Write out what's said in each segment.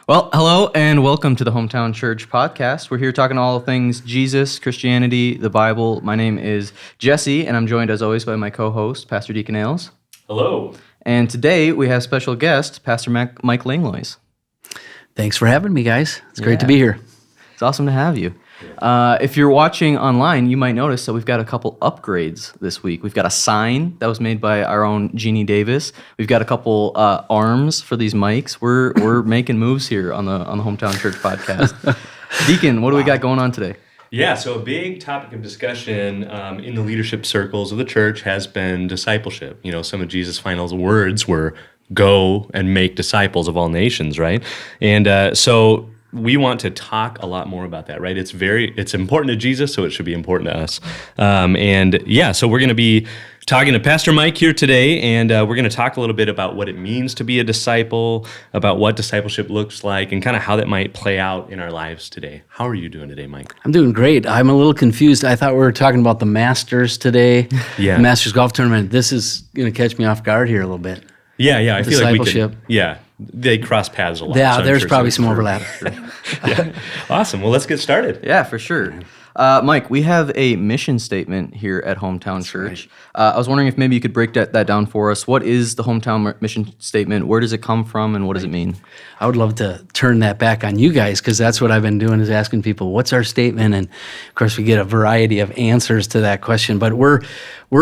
Well, hello and welcome to the Hometown Church podcast. We're here talking all things Jesus, Christianity, the Bible. My name is Jesse, and I'm joined as always by my co-host, Pastor Deacon Ailes. Hello. And today we have special guest, Pastor Mike Langlois. Thanks for having me, guys. It's great to be here. It's awesome to have you. If you're watching online, you might notice that we've got a couple upgrades this week. We've got a sign that was made by our own Jeannie Davis. We've got a couple arms for these mics. We're making moves here on the Hometown Church podcast. Deacon, what do we got going on today? Yeah, so a big topic of discussion in the leadership circles of the church has been discipleship. You know, some of Jesus' final words were, "Go and make disciples of all nations," right? And so we want to talk a lot more about that, right? It's important to Jesus, so it should be important to us. So we're going to be talking to Pastor Mike here today, and we're going to talk a little bit about what it means to be a disciple, about what discipleship looks like, and kind of how that might play out in our lives today. How are you doing today, Mike? I'm doing great. I'm a little confused. I thought we were talking about the Masters today, Yeah. the Masters golf tournament. This is going to catch me off guard here a little bit. Yeah, I feel like we could. Discipleship. Yeah, they cross paths a lot. Yeah, so I'm there's sure probably some overlap. Yeah, awesome. Well, let's get started. Yeah, for sure. Mike, we have a mission statement here at Hometown Church. I was wondering if maybe you could break that down for us. What is the Hometown mission statement? Where does it come from, and what does it mean? I would love to turn that back on you guys, because that's what I've been doing, is asking people, what's our statement? And of course, we get a variety of answers to that question. But we're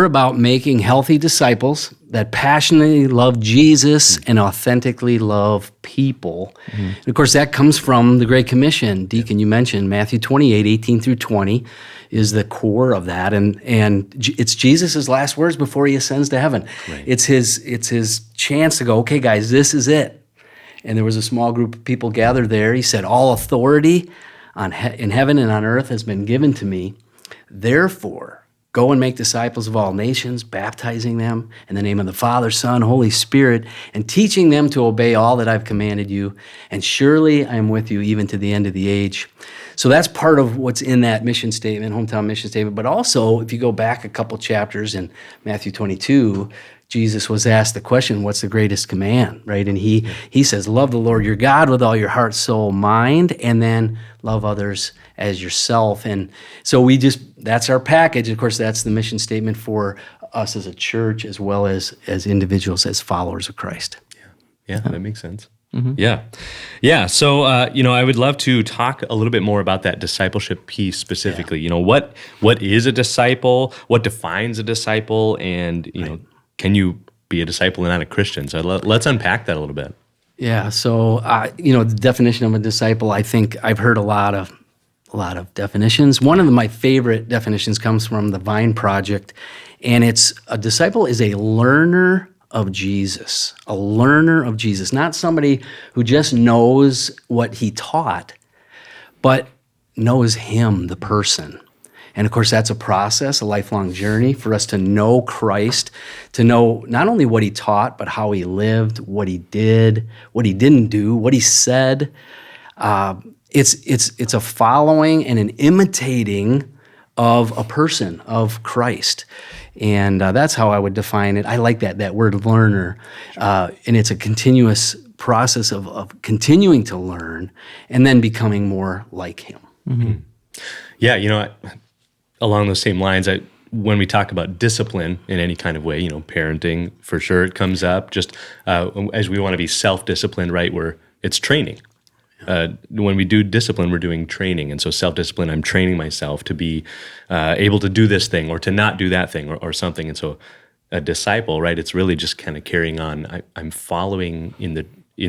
about making healthy disciples that passionately love Jesus and authentically love people. And of course, that comes from the Great Commission. Deacon, you mentioned Matthew 28, 18 through 20 is the core of that. And it's Jesus' last words before he ascends to heaven. Right. It's his chance to go, okay, guys, this is it. And there was a small group of people gathered there. He said, all authority in heaven and on earth has been given to me. Therefore, go and make disciples of all nations, baptizing them in the name of the Father, Son, Holy Spirit, and teaching them to obey all that I've commanded you. And surely I am with you even to the end of the age. So that's part of what's in that mission statement, hometown mission statement. But also, if you go back a couple chapters in Matthew 22, Jesus was asked the question, what's the greatest command, right? And he says, love the Lord your God with all your heart, soul, mind, and then love others as yourself. And so that's our package. Of course, that's the mission statement for us as a church, as well as individuals, as followers of Christ. Yeah, that makes sense. Mm-hmm. Yeah. So, I would love to talk a little bit more about that discipleship piece specifically. Yeah. You know, what is a disciple? What defines a disciple? And, can you be a disciple and not a Christian? So let's unpack that a little bit. Yeah. So, the definition of a disciple, I think I've heard a lot of definitions. One of my favorite definitions comes from the Vine Project, and it's a disciple is a learner of Jesus, not somebody who just knows what he taught, but knows him, the person. And of course, that's a process, a lifelong journey for us to know Christ, to know not only what he taught, but how he lived, what he did, what he didn't do, what he said. It's a following and an imitating of a person, of Christ. And that's how I would define it. I like that word learner. And it's a continuous process of continuing to learn and then becoming more like him. Mm-hmm. Yeah, along those same lines, when we talk about discipline in any kind of way, parenting, for sure it comes up. Just as we want to be self-disciplined, right, it's training. When we do discipline, we're doing training. And so self-discipline, I'm training myself to be able to do this thing or to not do that thing or something. And so a disciple, right, it's really just kind of carrying on. I'm following in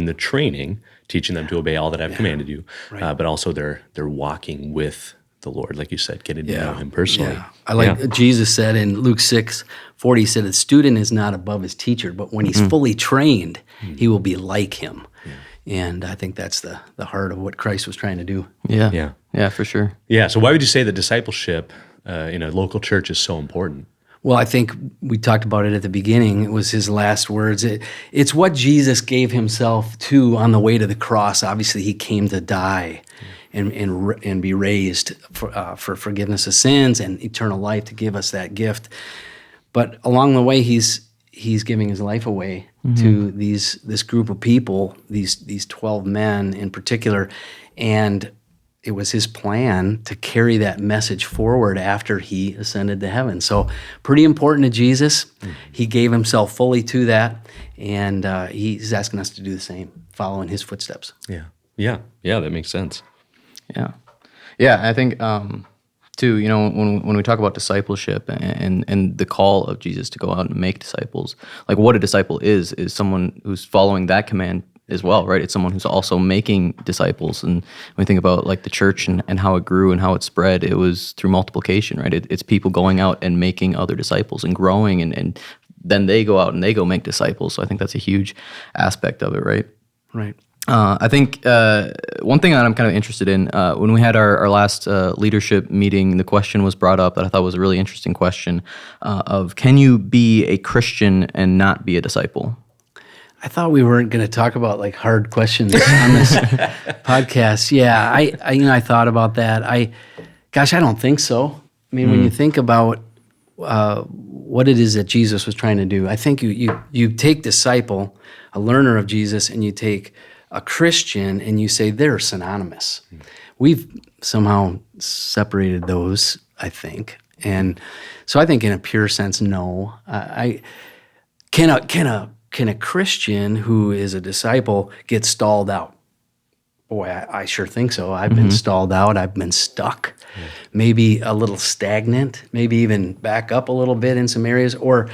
the training, teaching them to obey all that I've commanded you, right. But also they're walking with the Lord, like you said, getting to know him personally. Yeah. I like Jesus said in Luke 6:40, he said, the student is not above his teacher, but when he's fully trained, he will be like him. Yeah. And I think that's the heart of what Christ was trying to do. Yeah, for sure. Yeah, so why would you say that discipleship in a local church is so important? Well, I think we talked about it at the beginning. It was his last words. It's what Jesus gave himself to on the way to the cross. Obviously, he came to die and be raised for forgiveness of sins and eternal life, to give us that gift. But along the way, he's he's giving his life away to this group of people, these 12 men in particular, and it was his plan to carry that message forward after he ascended to heaven. So pretty important to Jesus. He gave himself fully to that, and he's asking us to do the same, follow in his footsteps. Yeah, that makes sense. Yeah, I think too, when we talk about discipleship and the call of Jesus to go out and make disciples, like what a disciple is someone who's following that command as well, right? It's someone who's also making disciples. And when we think about like the church and how it grew and how it spread, it was through multiplication, right? It's people going out and making other disciples and growing, and then they go out and they go make disciples. So I think that's a huge aspect of it, right? Right. I think one thing that I'm kind of interested in, when we had our last leadership meeting, the question was brought up that I thought was a really interesting question of, can you be a Christian and not be a disciple? I thought we weren't going to talk about like hard questions on this podcast. Yeah, I thought about that. I don't think so. I mean, when you think about what it is that Jesus was trying to do, I think you take disciple, a learner of Jesus, and you take a Christian, and you say they're synonymous. We've somehow separated those, I think, and so I think in a pure sense, no. Can a Christian who is a disciple get stalled out? Boy, I sure think so. I've been stalled out. I've been stuck, maybe a little stagnant, maybe even back up a little bit in some areas, or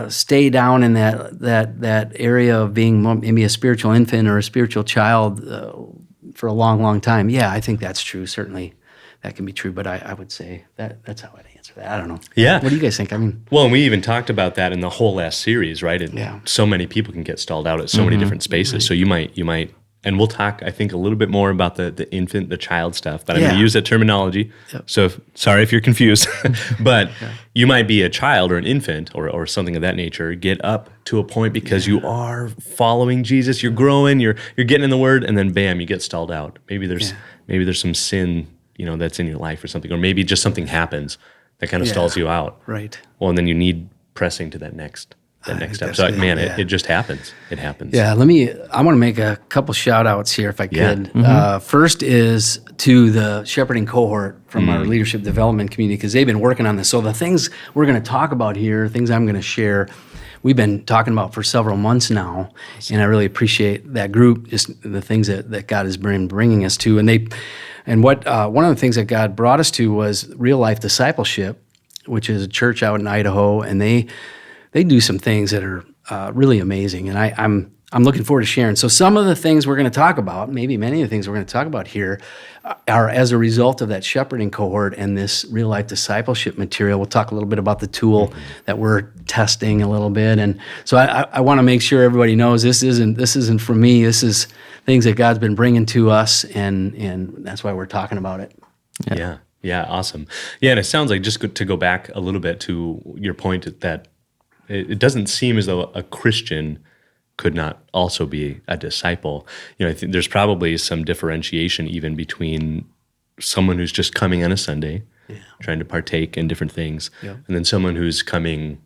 stay down in that area of being maybe a spiritual infant or a spiritual child for a long, long time. Yeah, I think that's true. Certainly, that can be true. But I would say that's how I'd answer that. I don't know. Yeah. What do you guys think? I mean, well, and we even talked about that in the whole last series, right? So many people can get stalled out at so many different spaces. Right. So you might. And we'll talk, I think, a little bit more about the infant, the child stuff, but I'm going to use that terminology. Yep. So sorry if you're confused, but you might be a child or an infant or something of that nature, get up to a point because you are following Jesus, you're growing, you're getting in the Word, and then bam, you get stalled out. Maybe there's some sin, that's in your life or something, or maybe just something happens that kind of stalls you out. Right. Well, and then you need pressing to that next step. So, it just happens. It happens. Yeah, I want to make a couple shout outs here if I could. First is to the shepherding cohort from our leadership development community, because they've been working on this. So the things we're going to talk about here, things I'm going to share, we've been talking about for several months now, and I really appreciate that group, just the things that God has been bringing us to. And one of the things that God brought us to was Real Life Discipleship, which is a church out in Idaho, and they do some things that are really amazing, and I'm looking forward to sharing. So some of the things we're going to talk about, maybe many of the things we're going to talk about here, are as a result of that shepherding cohort and this real life discipleship material. We'll talk a little bit about the tool that we're testing a little bit, and so I want to make sure everybody knows this isn't from me. This is things that God's been bringing to us, and that's why we're talking about it. Yeah, awesome. Yeah, and it sounds like, just to go back a little bit to your point, that it doesn't seem as though a Christian could not also be a disciple. I think there's probably some differentiation even between someone who's just coming on a Sunday, trying to partake in different things, and then someone who's coming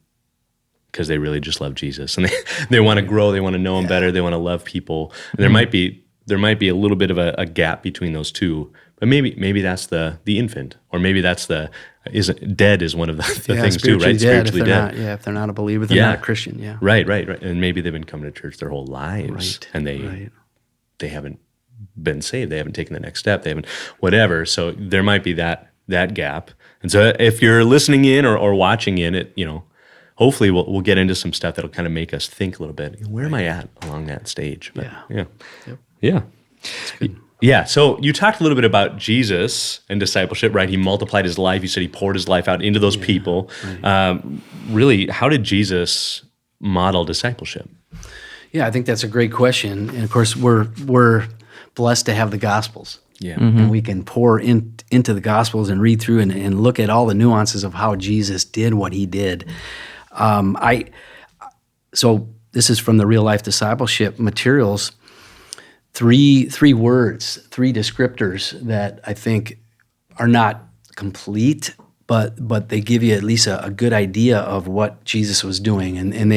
because they really just love Jesus and they want to grow, they want to know Him better, they want to love people. And there might be a little bit of a gap between those two. But maybe that's the infant, or maybe that's dead is one of the things too, right? Spiritually dead. If they're not a believer, they're not a Christian. Yeah. Right. And maybe they've been coming to church their whole lives, and they haven't been saved. They haven't taken the next step. They haven't whatever. So there might be that gap. And so if you're listening in or watching in it, hopefully we'll get into some stuff that'll kind of make us think a little bit. Where am I at along that stage? But, yeah. Yeah, so you talked a little bit about Jesus and discipleship, right? He multiplied his life. You said he poured his life out into those people. Right. Really, how did Jesus model discipleship? Yeah, I think that's a great question. And of course, we're blessed to have the Gospels. Yeah, and we can pour into the Gospels and read through and look at all the nuances of how Jesus did what he did. So this is from the Real Life Discipleship materials. Three words, three descriptors that I think are not complete, but they give you at least a good idea of what Jesus was doing. And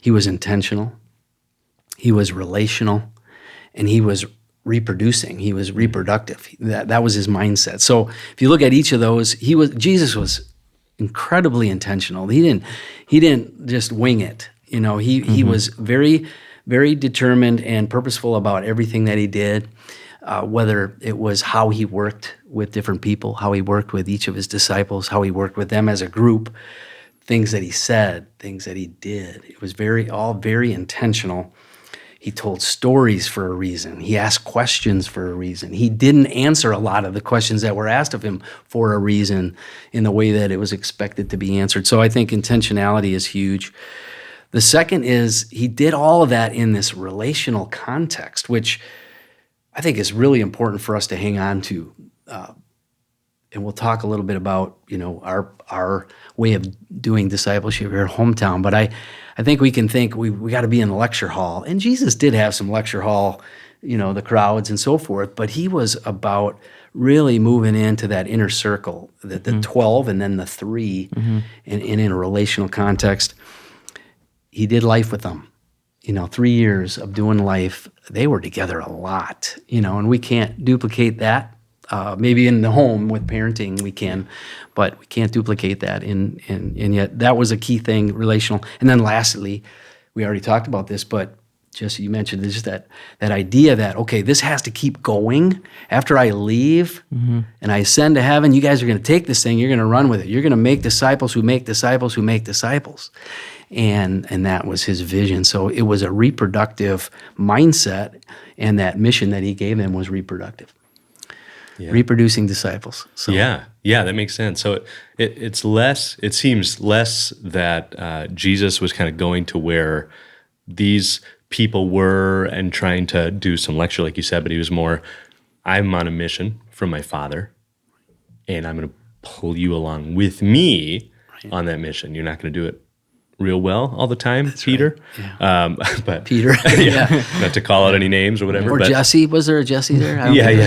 he was intentional, he was relational, and he was reproducing. He was reproductive. That was his mindset. So if you look at each of those, Jesus was incredibly intentional. He didn't just wing it. He was very, very determined and purposeful about everything that he did. Whether it was how he worked with different people, how he worked with each of his disciples, how he worked with them as a group, things that he said, things that he did. It was all very intentional. He told stories for a reason. He asked questions for a reason. He didn't answer a lot of the questions that were asked of him for a reason in the way that it was expected to be answered. So I think intentionality is huge. The second is he did all of that in this relational context, which I think is really important for us to hang on to. And we'll talk a little bit about, our way of doing discipleship here at Hometown. But I think we can think we got to be in the lecture hall. And Jesus did have some lecture hall, the crowds and so forth. But he was about really moving into that inner circle, the 12 and then the 3, and in a relational context. He did life with them. 3 years of doing life, they were together a lot, and we can't duplicate that. Maybe in the home with parenting we can, but we can't duplicate that. And yet that was a key thing, relational. And then lastly, we already talked about this, but Jesse, you mentioned this, that idea that, okay, this has to keep going. After I leave and I ascend to heaven, you guys are going to take this thing, you're going to run with it. You're going to make disciples who make disciples who make disciples. And that was his vision. So it was a reproductive mindset, and that mission that he gave them was reproductive. Yeah. Reproducing disciples. So. Yeah, that makes sense. So it seems less that Jesus was kind of going to where these people were and trying to do some lecture, like you said, but he was more, I'm on a mission from my Father, and I'm going to pull you along with me on that mission. You're not going to do it real well all the time, that's Peter. Right. Yeah. But Peter, not to call out any names or whatever. Or but, Jesse, was there a Jesse there?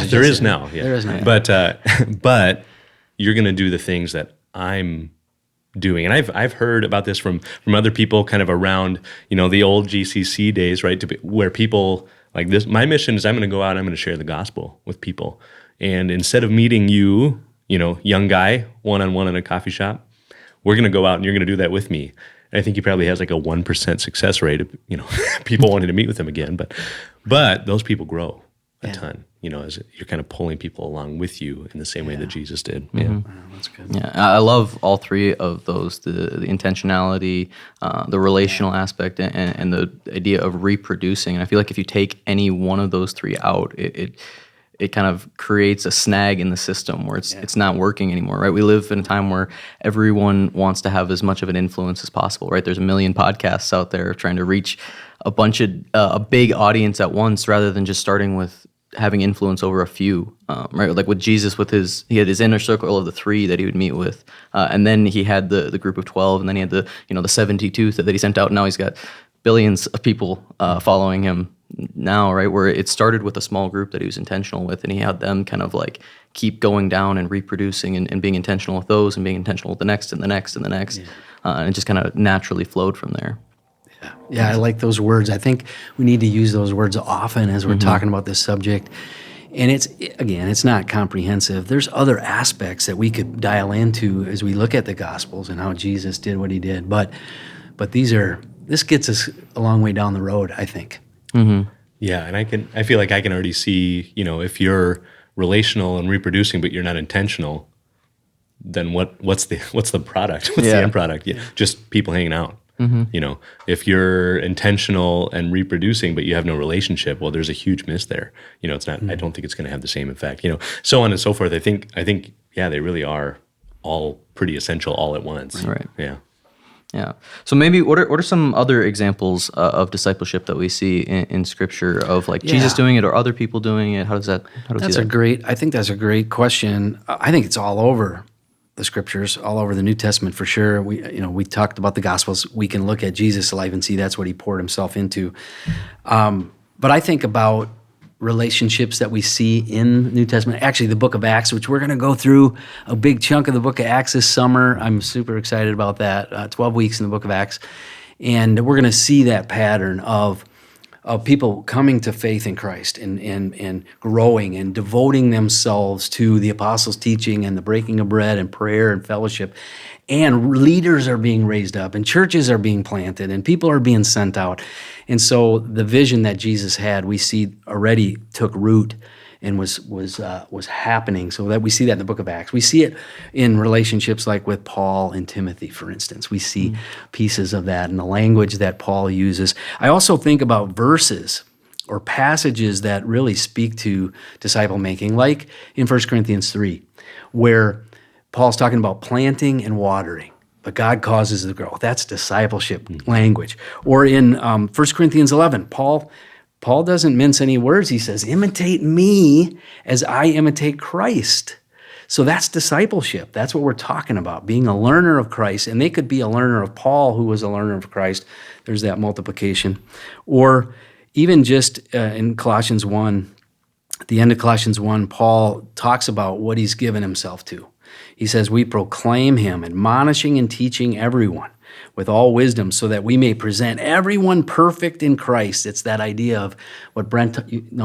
There is now. Yeah. There is now. But you're going to do the things that I'm doing, and I've heard about this from other people, kind of around the old GCC days, right? Where people like this. My mission is I'm going to go out, and I'm going to share the gospel with people, and instead of meeting you, young guy, one-on-one in a coffee shop, we're going to go out, and you're going to do that with me. I think he probably has like a 1% success rate of, people wanting to meet with him again. But those people grow a ton, as you're kind of pulling people along with you in the same way that Jesus did. Mm-hmm. Yeah. Wow, that's good. Yeah, I love all three of those, the intentionality, the relational aspect, and the idea of reproducing. And I feel like if you take any one of those three out, it kind of creates a snag in the system where it's not working anymore, right? We live in a time where everyone wants to have as much of an influence as possible, right? There's a million podcasts out there trying to reach a bunch of a big audience at once, rather than just starting with having influence over a few, right? Like with Jesus, he had his inner circle of the 3 that he would meet with, and then he had the group of 12, and then he had the 72 that he sent out. And now he's got billions of people following him now, right? Where it started with a small group that he was intentional with, and he had them kind of like keep going down and reproducing and being intentional with those, and being intentional with the next and the next and the next, and it just kind of naturally flowed from there. Yeah, I like those words. I think we need to use those words often as we're talking about this subject. And it's not comprehensive. There's other aspects that we could dial into as we look at the Gospels and how Jesus did what he did. But this gets us a long way down the road, I think. Mm-hmm. Yeah, and I feel like I can already see, if you're relational and reproducing, but you're not intentional, then what's the product? What's the end product? Yeah, just people hanging out. Mm-hmm. If you're intentional and reproducing, but you have no relationship, well, there's a huge miss there. It's not. I don't think it's going to have the same effect. So on and so forth. I think, they really are all pretty essential all at once. Right. Yeah. Yeah. So maybe what are some other examples of discipleship that we see in Scripture of like Jesus doing it or other people doing it? How does that? I think that's a great question. I think it's all over the Scriptures, all over the New Testament for sure. We talked about the Gospels. We can look at Jesus' life and see that's what he poured himself into. But I think about relationships that we see in the New Testament. Actually, the book of Acts, which we're going to go through a big chunk of the book of Acts this summer. I'm super excited about that. 12 weeks in the book of Acts. And we're going to see that pattern of people coming to faith in Christ and growing and devoting themselves to the apostles' teaching and the breaking of bread and prayer and fellowship. And leaders are being raised up and churches are being planted and people are being sent out. And so the vision that Jesus had, we see already took root and was happening. So that we see that in the book of Acts. We see it in relationships like with Paul and Timothy, for instance. We see pieces of that in the language that Paul uses. I also think about verses or passages that really speak to disciple making, like in 1 Corinthians 3, where Paul's talking about planting and watering, but God causes the growth. That's discipleship language. Or in 1 Corinthians 11, Paul doesn't mince any words. He says, imitate me as I imitate Christ. So that's discipleship. That's what we're talking about, being a learner of Christ. And they could be a learner of Paul, who was a learner of Christ. There's that multiplication. Or even just in Colossians 1, at the end of Colossians 1, Paul talks about what he's given himself to. He says, we proclaim him, admonishing and teaching everyone with all wisdom, so that we may present everyone perfect in Christ. It's that idea of what Brent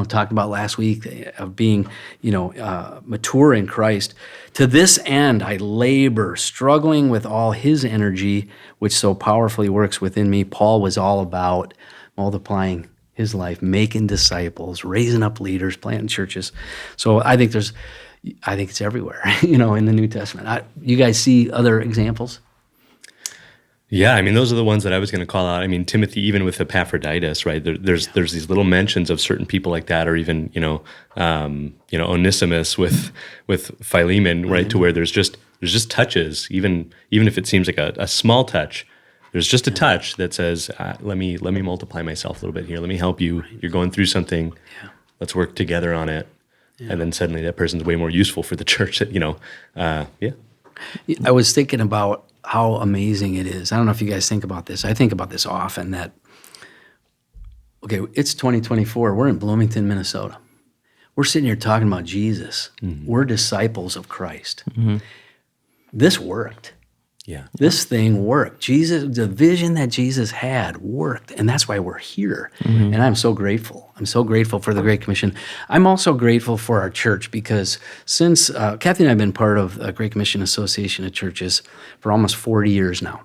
talked about last week, of being mature in Christ. To this end I labor, struggling with all his energy, which so powerfully works within me. Paul was all about multiplying his life, making disciples, raising up leaders, planting churches. So I think it's everywhere, in the New Testament. You guys see other examples? Yeah, I mean, those are the ones that I was going to call out. I mean, Timothy, even with Epaphroditus, right? There's these little mentions of certain people like that, or even Onesimus with Philemon, right? To where there's just touches, even if it seems like a small touch. There's just a touch that says, let me multiply myself a little bit here. Let me help you. Right. You're going through something. Yeah. Let's work together on it. Yeah. And then suddenly that person's way more useful for the church. I was thinking about how amazing it is. I don't know if you guys think about this. I think about this often that, okay, it's 2024. We're in Bloomington, Minnesota. We're sitting here talking about Jesus. Mm-hmm. We're disciples of Christ. Mm-hmm. This worked. Yeah. This thing worked. The vision that Jesus had worked, and that's why we're here. Mm-hmm. And I'm so grateful. I'm so grateful for the Great Commission. I'm also grateful for our church because since Kathy and I have been part of the Great Commission Association of Churches for almost 40 years now.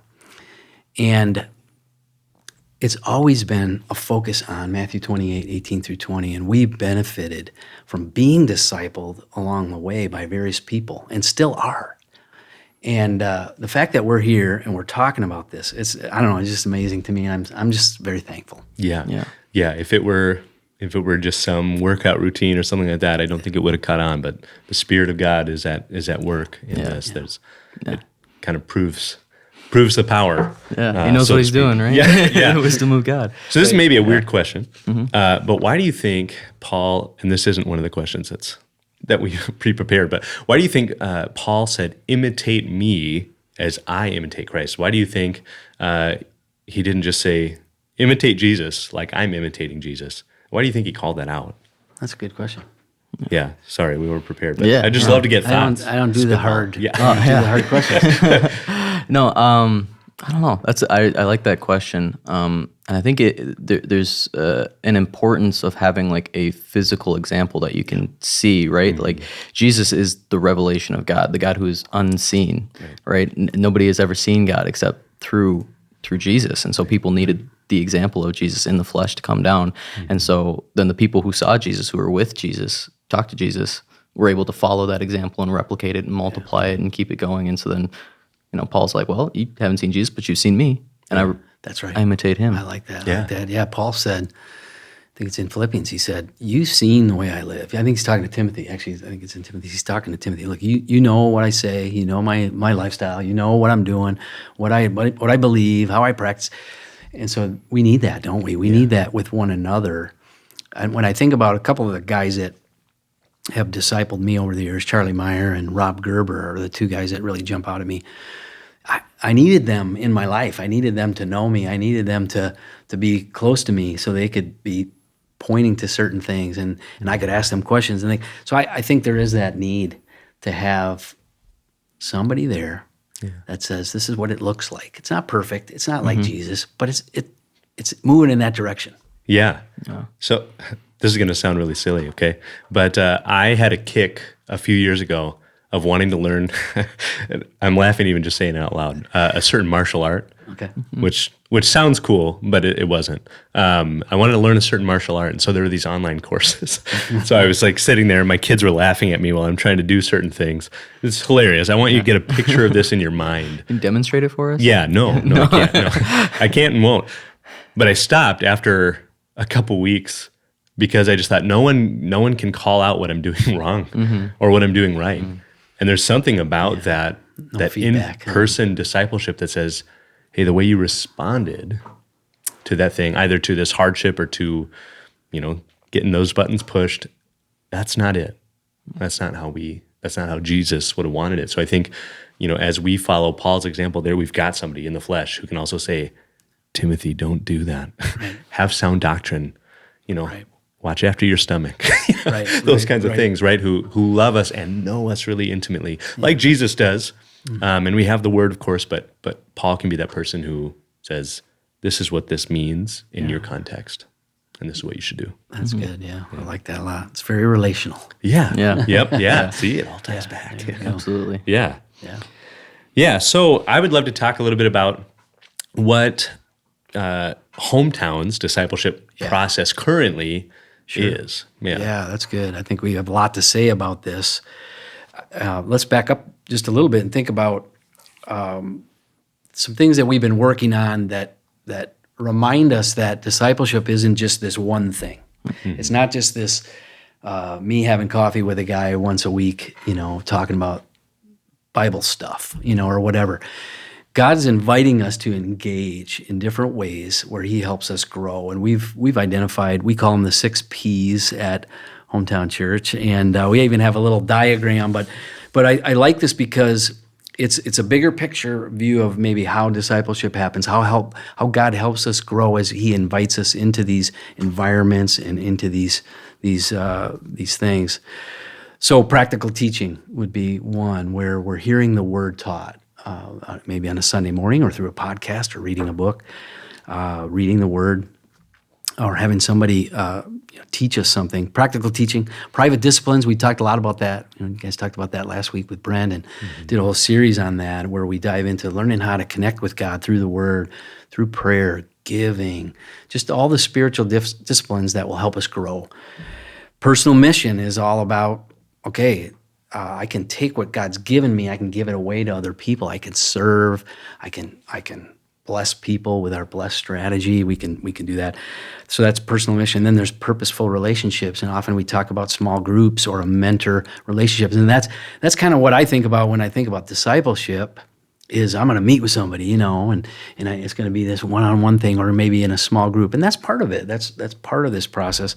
And it's always been a focus on Matthew 28, 18 through 20, and we benefited from being discipled along the way by various people and still are. And the fact that we're here and we're talking about this, it's just amazing to me. I'm just very thankful. Yeah. If it were just some workout routine or something like that, I don't think it would have caught on. But the Spirit of God is at work in this. It kind of proves the power. Yeah, he knows what he's doing, right? Yeah. The wisdom of God. So this may be a weird question, but why do you think Paul? And this isn't one of the questions that we pre-prepared, but why do you think Paul said, imitate me as I imitate Christ? Why do you think he didn't just say, imitate Jesus like I'm imitating Jesus? Why do you think he called that out? That's a good question. Yeah, sorry, we weren't prepared, but I just love to get thoughts. I don't do the hard, do the hard questions. No, I don't know. I like that question, and I think there's an importance of having like a physical example that you can see, right? Mm-hmm. Like Jesus is the revelation of God, the God who is unseen, right? Nobody has ever seen God except through Jesus, and so people needed the example of Jesus in the flesh to come down, and so then the people who saw Jesus, who were with Jesus, talked to Jesus, were able to follow that example and replicate it and multiply it and keep it going, and so then. Paul's like, well, you haven't seen Jesus, but you've seen me. And that's right. I imitate him. I like that. Yeah, Paul said, I think it's in Philippians, he said, you've seen the way I live. I think he's talking to Timothy. Actually, I think it's in Timothy. He's talking to Timothy. Look, you know what I say. You know my lifestyle. You know what I'm doing, what I believe, how I practice. And so we need that, don't we? We need that with one another. And when I think about a couple of the guys that have discipled me over the years, Charlie Meyer and Rob Gerber are the two guys that really jump out at me. I needed them in my life. I needed them to know me. I needed them to be close to me so they could be pointing to certain things, and I could ask them questions. And so I think there is that need to have somebody there that says, this is what it looks like. It's not perfect. It's not like Jesus, but it's moving in that direction. Yeah. So this is going to sound really silly, okay? But I had a kick a few years ago of wanting to learn, I'm laughing even just saying it out loud, a certain martial art, Okay. which sounds cool, but it wasn't. I wanted to learn a certain martial art, and so there were these online courses. So I was like sitting there, and my kids were laughing at me while I'm trying to do certain things. It's hilarious. I want you to get a picture of this in your mind. Can you demonstrate it for us? Yeah, no, I can't. No. I can't and won't. But I stopped after a couple weeks because I just thought no one can call out what I'm doing wrong or what I'm doing right. And there's something about that feedback. in-person discipleship that says, hey, the way you responded to that thing, either to this hardship or to, getting those buttons pushed, that's not it. That's not how Jesus would have wanted it. So I think, as we follow Paul's example there, we've got somebody in the flesh who can also say, Timothy, don't do that. Right. Have sound doctrine, Right. Watch after your stomach, Right, those kinds of things, right? Who love us and know us really intimately, like Jesus does. And we have the word, of course, but Paul can be that person who says, this is what this means in your context, and this is what you should do. That's good, yeah. I like that a lot. It's very relational. Yeah. Yeah. Yep. Yeah. See, it all ties back. There you go. Absolutely. Yeah. Yeah. Yeah. So I would love to talk a little bit about what Hometown's discipleship process currently is. Yeah, that's good. I think we have a lot to say about this. Let's back up just a little bit and think about some things that we've been working on that remind us that discipleship isn't just this one thing. It's not just this me having coffee with a guy once a week, talking about Bible stuff, or whatever. God's inviting us to engage in different ways where he helps us grow. And we've identified, we call them the 6 Ps at Hometown Church. And we even have a little diagram, but I like this because it's a bigger picture view of maybe how discipleship happens, how God helps us grow as he invites us into these environments and into these things. So practical teaching would be one where we're hearing the word taught. Maybe on a Sunday morning or through a podcast or reading a book, reading the Word, or having somebody teach us something. Practical teaching, private disciplines. We talked a lot about that. You guys talked about that last week with Brandon. Did a whole series on that where we dive into learning how to connect with God through the Word, through prayer, giving, just all the spiritual disciplines that will help us grow. Personal mission is all about, I can take what God's given me, I can give it away to other people. I can serve, I can bless people with our bless strategy. We can do that. So that's personal mission. Then there's purposeful relationships, and often we talk about small groups or a mentor relationships. And that's kind of what I think about when I think about discipleship. Is I'm going to meet with somebody, and it's going to be this one-on-one thing, or maybe in a small group, and that's part of it. That's part of this process.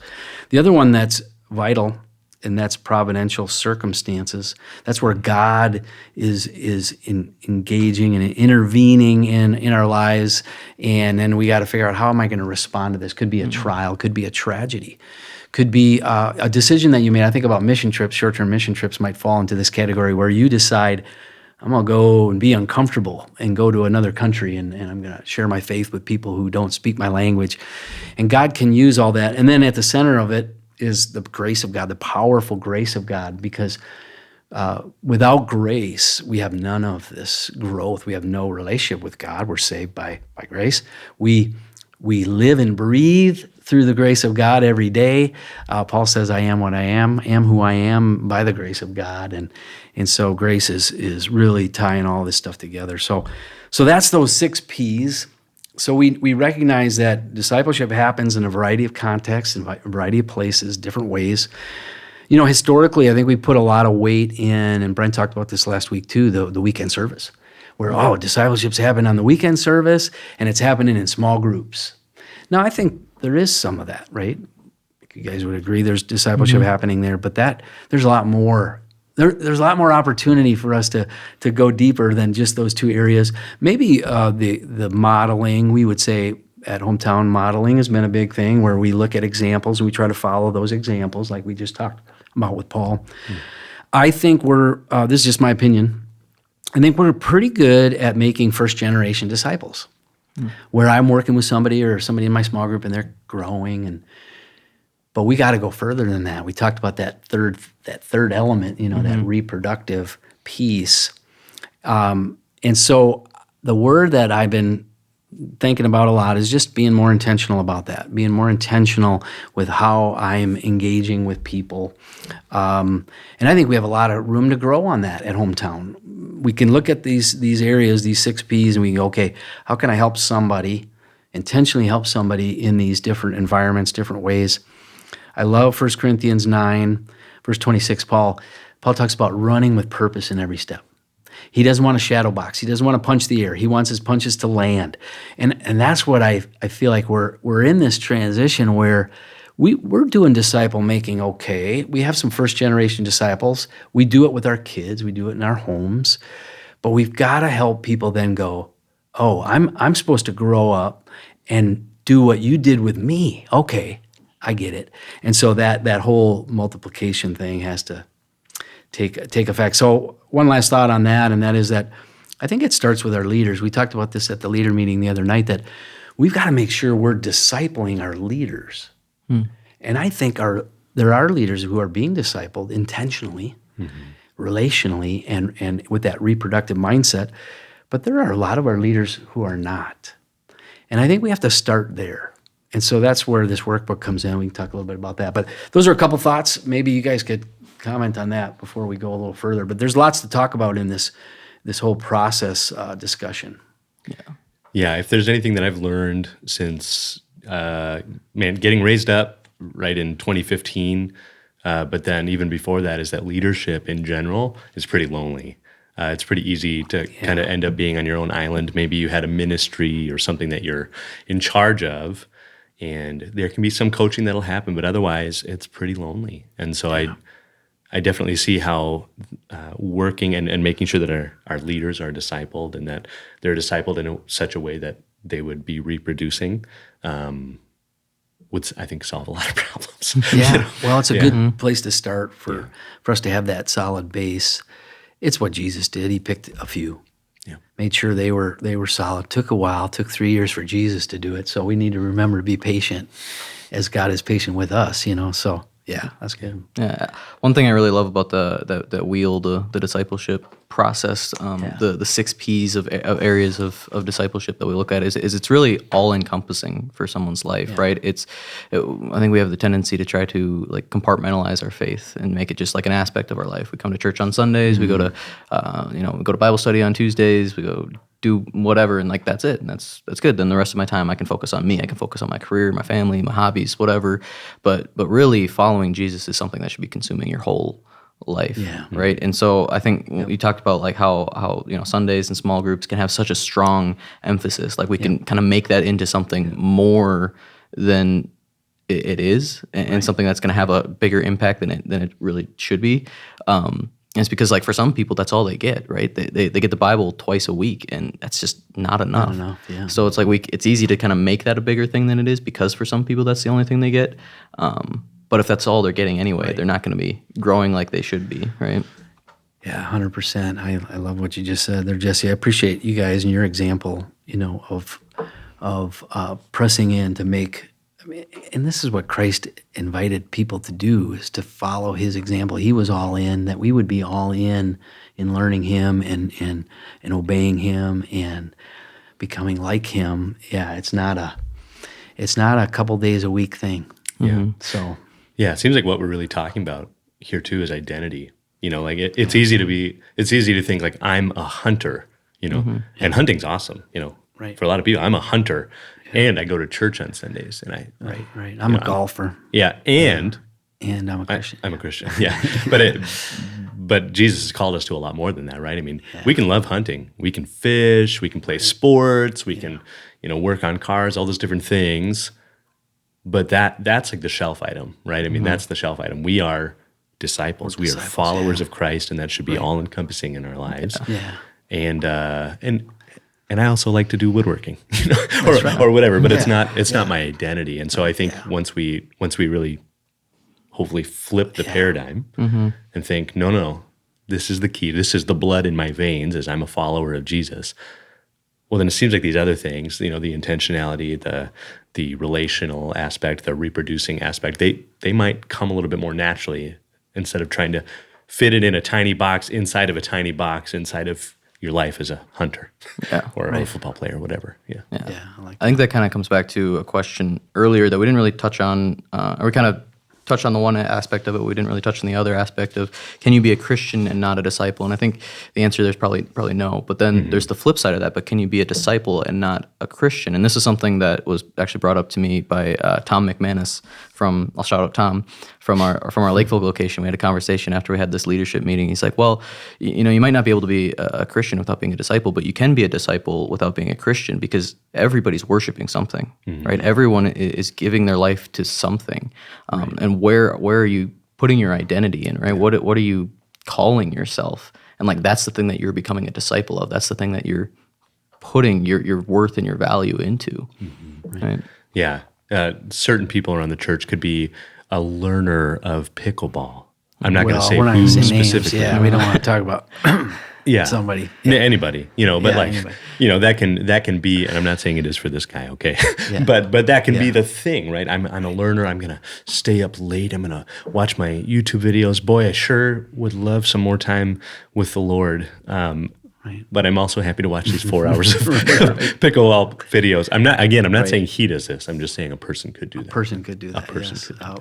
The other one that's vital, and that's providential circumstances. That's where God is engaging and intervening in our lives, and then we got to figure out, how am I going to respond to this? Could be a trial, could be a tragedy, could be a decision that you made. I think about mission trips. Short-term mission trips might fall into this category where you decide, I'm going to go and be uncomfortable and go to another country, and I'm going to share my faith with people who don't speak my language. And God can use all that. And then at the center of it is the grace of God, the powerful grace of God, because without grace, we have none of this growth. We have no relationship with God. We're saved by grace. We live and breathe through the grace of God every day. Paul says, I am what I am who I am by the grace of God. And so grace is really tying all this stuff together. So that's those 6 Ps. So we recognize that discipleship happens in a variety of contexts, in a variety of places, different ways. Historically, I think we put a lot of weight in, and Brent talked about this last week too, the weekend service, where, discipleship's happening on the weekend service, and it's happening in small groups. Now, I think there is some of that, right? You guys would agree there's discipleship happening there, but there's a lot more. There's a lot more opportunity for us to go deeper than just those 2 areas. Maybe the modeling, we would say, at Hometown, modeling has been a big thing where we look at examples and we try to follow those examples like we just talked about with Paul. I think this is just my opinion, I think we're pretty good at making first-generation disciples, where I'm working with somebody or somebody in my small group and they're growing, but we got to go further than that. We talked about that third element, that reproductive piece. And so the word that I've been thinking about a lot is just being more intentional about that, being more intentional with how I'm engaging with people. And I think we have a lot of room to grow on that at Hometown. We can look at these areas, these 6 Ps, and we go, okay, how can I help somebody, intentionally help somebody in these different environments, different ways? I love 1 Corinthians 9, verse 26. Paul talks about running with purpose in every step. He doesn't want a shadow box. He doesn't want to punch the air. He wants his punches to land. And that's what I feel like we're in this transition where we're doing disciple making okay. We have some first generation disciples. We do it with our kids. We do it in our homes. But we've got to help people then go, oh, I'm supposed to grow up and do what you did with me. Okay, I get it. And so that whole multiplication thing has to take effect. So one last thought on that, and that is that I think it starts with our leaders. We talked about this at the leader meeting the other night, that we've got to make sure we're discipling our leaders. And I think there are leaders who are being discipled intentionally, relationally, and with that reproductive mindset, but there are a lot of our leaders who are not. And I think we have to start there. And so that's where this workbook comes in. We can talk a little bit about that. But those are a couple thoughts. Maybe you guys could comment on that before we go a little further. But there's lots to talk about in this whole process discussion. Yeah, if there's anything that I've learned since, getting raised up right in 2015, but then even before that, is that leadership in general is pretty lonely. It's pretty easy to kind of end up being on your own island. Maybe you had a ministry or something that you're in charge of, and there can be some coaching that'll happen, but otherwise it's pretty lonely. And so I definitely see how working and making sure that our leaders are discipled and that they're discipled in such a way that they would be reproducing would, I think, solve a lot of problems. Yeah, well, it's a good place to start for us to have that solid base. It's what Jesus did. He picked a few, made sure they were solid. Took a while, took 3 years for Jesus to do it. So we need to remember to be patient as God is patient with us, So yeah, that's good. Yeah, one thing I really love about the wheel, the discipleship process, the 6 Ps of areas of discipleship that we look at is it's really all encompassing for someone's life, right? I think we have the tendency to try to like compartmentalize our faith and make it just like an aspect of our life. We come to church on Sundays, we go to we go to Bible study on Tuesdays, we go do whatever, and like that's it, and that's good. Then the rest of my time I can focus on me, I can focus on my career, my family, my hobbies, whatever. But really following Jesus is something that should be consuming your whole life, right? And so I think you talked about like how Sundays and small groups can have such a strong emphasis. Like we can kind of make that into something more than it is, and something that's going to have a bigger impact than it really should be. And it's because, like, for some people, that's all they get, right? They get the Bible twice a week, and that's just not enough. So it's like it's easy to kind of make that a bigger thing than it is, because for some people, that's the only thing they get. But if that's all they're getting anyway, they're not going to be growing like they should be, right? Yeah, 100%. I love what you just said there, Jesse. I appreciate you guys and your example, of pressing in to make. And this is what Christ invited people to do, is to follow his example. He was all in, that we would be all in learning him and obeying him and becoming like him. Yeah, it's not a couple days a week thing. Yeah. So it seems like what we're really talking about here too is identity. Like it's easy to think like I'm a hunter, and hunting's awesome, Right. For a lot of people, I'm a hunter. And I go to church on Sundays, and right. I'm a golfer. Yeah, and I'm a Christian. I'm a Christian. Yeah, but Jesus has called us to a lot more than that, right? I mean, we can love hunting, we can fish, we can play sports, we can work on cars, all those different things. But that's like the shelf item, right? I mean, that's the shelf item. We are disciples. We are followers of Christ, and that should be all encompassing in our lives. Yeah. And and I also like to do woodworking, or whatever. But it's not my identity. And so I think once we really hopefully flip the paradigm and think, no, this is the key. This is the blood in my veins as I'm a follower of Jesus. Well, then it seems like these other things, the intentionality, the relational aspect, the reproducing aspect, they might come a little bit more naturally instead of trying to fit it in a tiny box inside of a tiny box inside of your life as a hunter or a football player or whatever. Yeah. I think that kind of comes back to a question earlier that we didn't really touch on, or we kind of touched on the one aspect of it, we didn't really touch on the other aspect of, can you be a Christian and not a disciple? And I think the answer there's probably no. But then there's the flip side of that. But can you be a disciple and not a Christian? And this is something that was actually brought up to me by Tom McManus I'll shout out Tom, from our Lakeville location. We had a conversation after we had this leadership meeting. He's like, well, you might not be able to be a Christian without being a disciple, but you can be a disciple without being a Christian, because everybody's worshiping something, right? Everyone is giving their life to something. And where are you putting your identity in, right? What are you calling yourself? And like, that's the thing that you're becoming a disciple of. That's the thing that you're putting your worth and your value into, right? Yeah. Certain people around the church could be a learner of pickleball. I'm not going to say who specifically. Yeah, we don't want to talk about somebody. Anybody, but anybody. That can be, and I'm not saying it is for this guy, okay? But that can be the thing, right? I'm a learner. I'm going to stay up late. I'm going to watch my YouTube videos. Boy, I sure would love some more time with the Lord. But I'm also happy to watch these 4 hours of pickleball videos. I'm not saying he does this. I'm just saying a person could do that. A person could do that.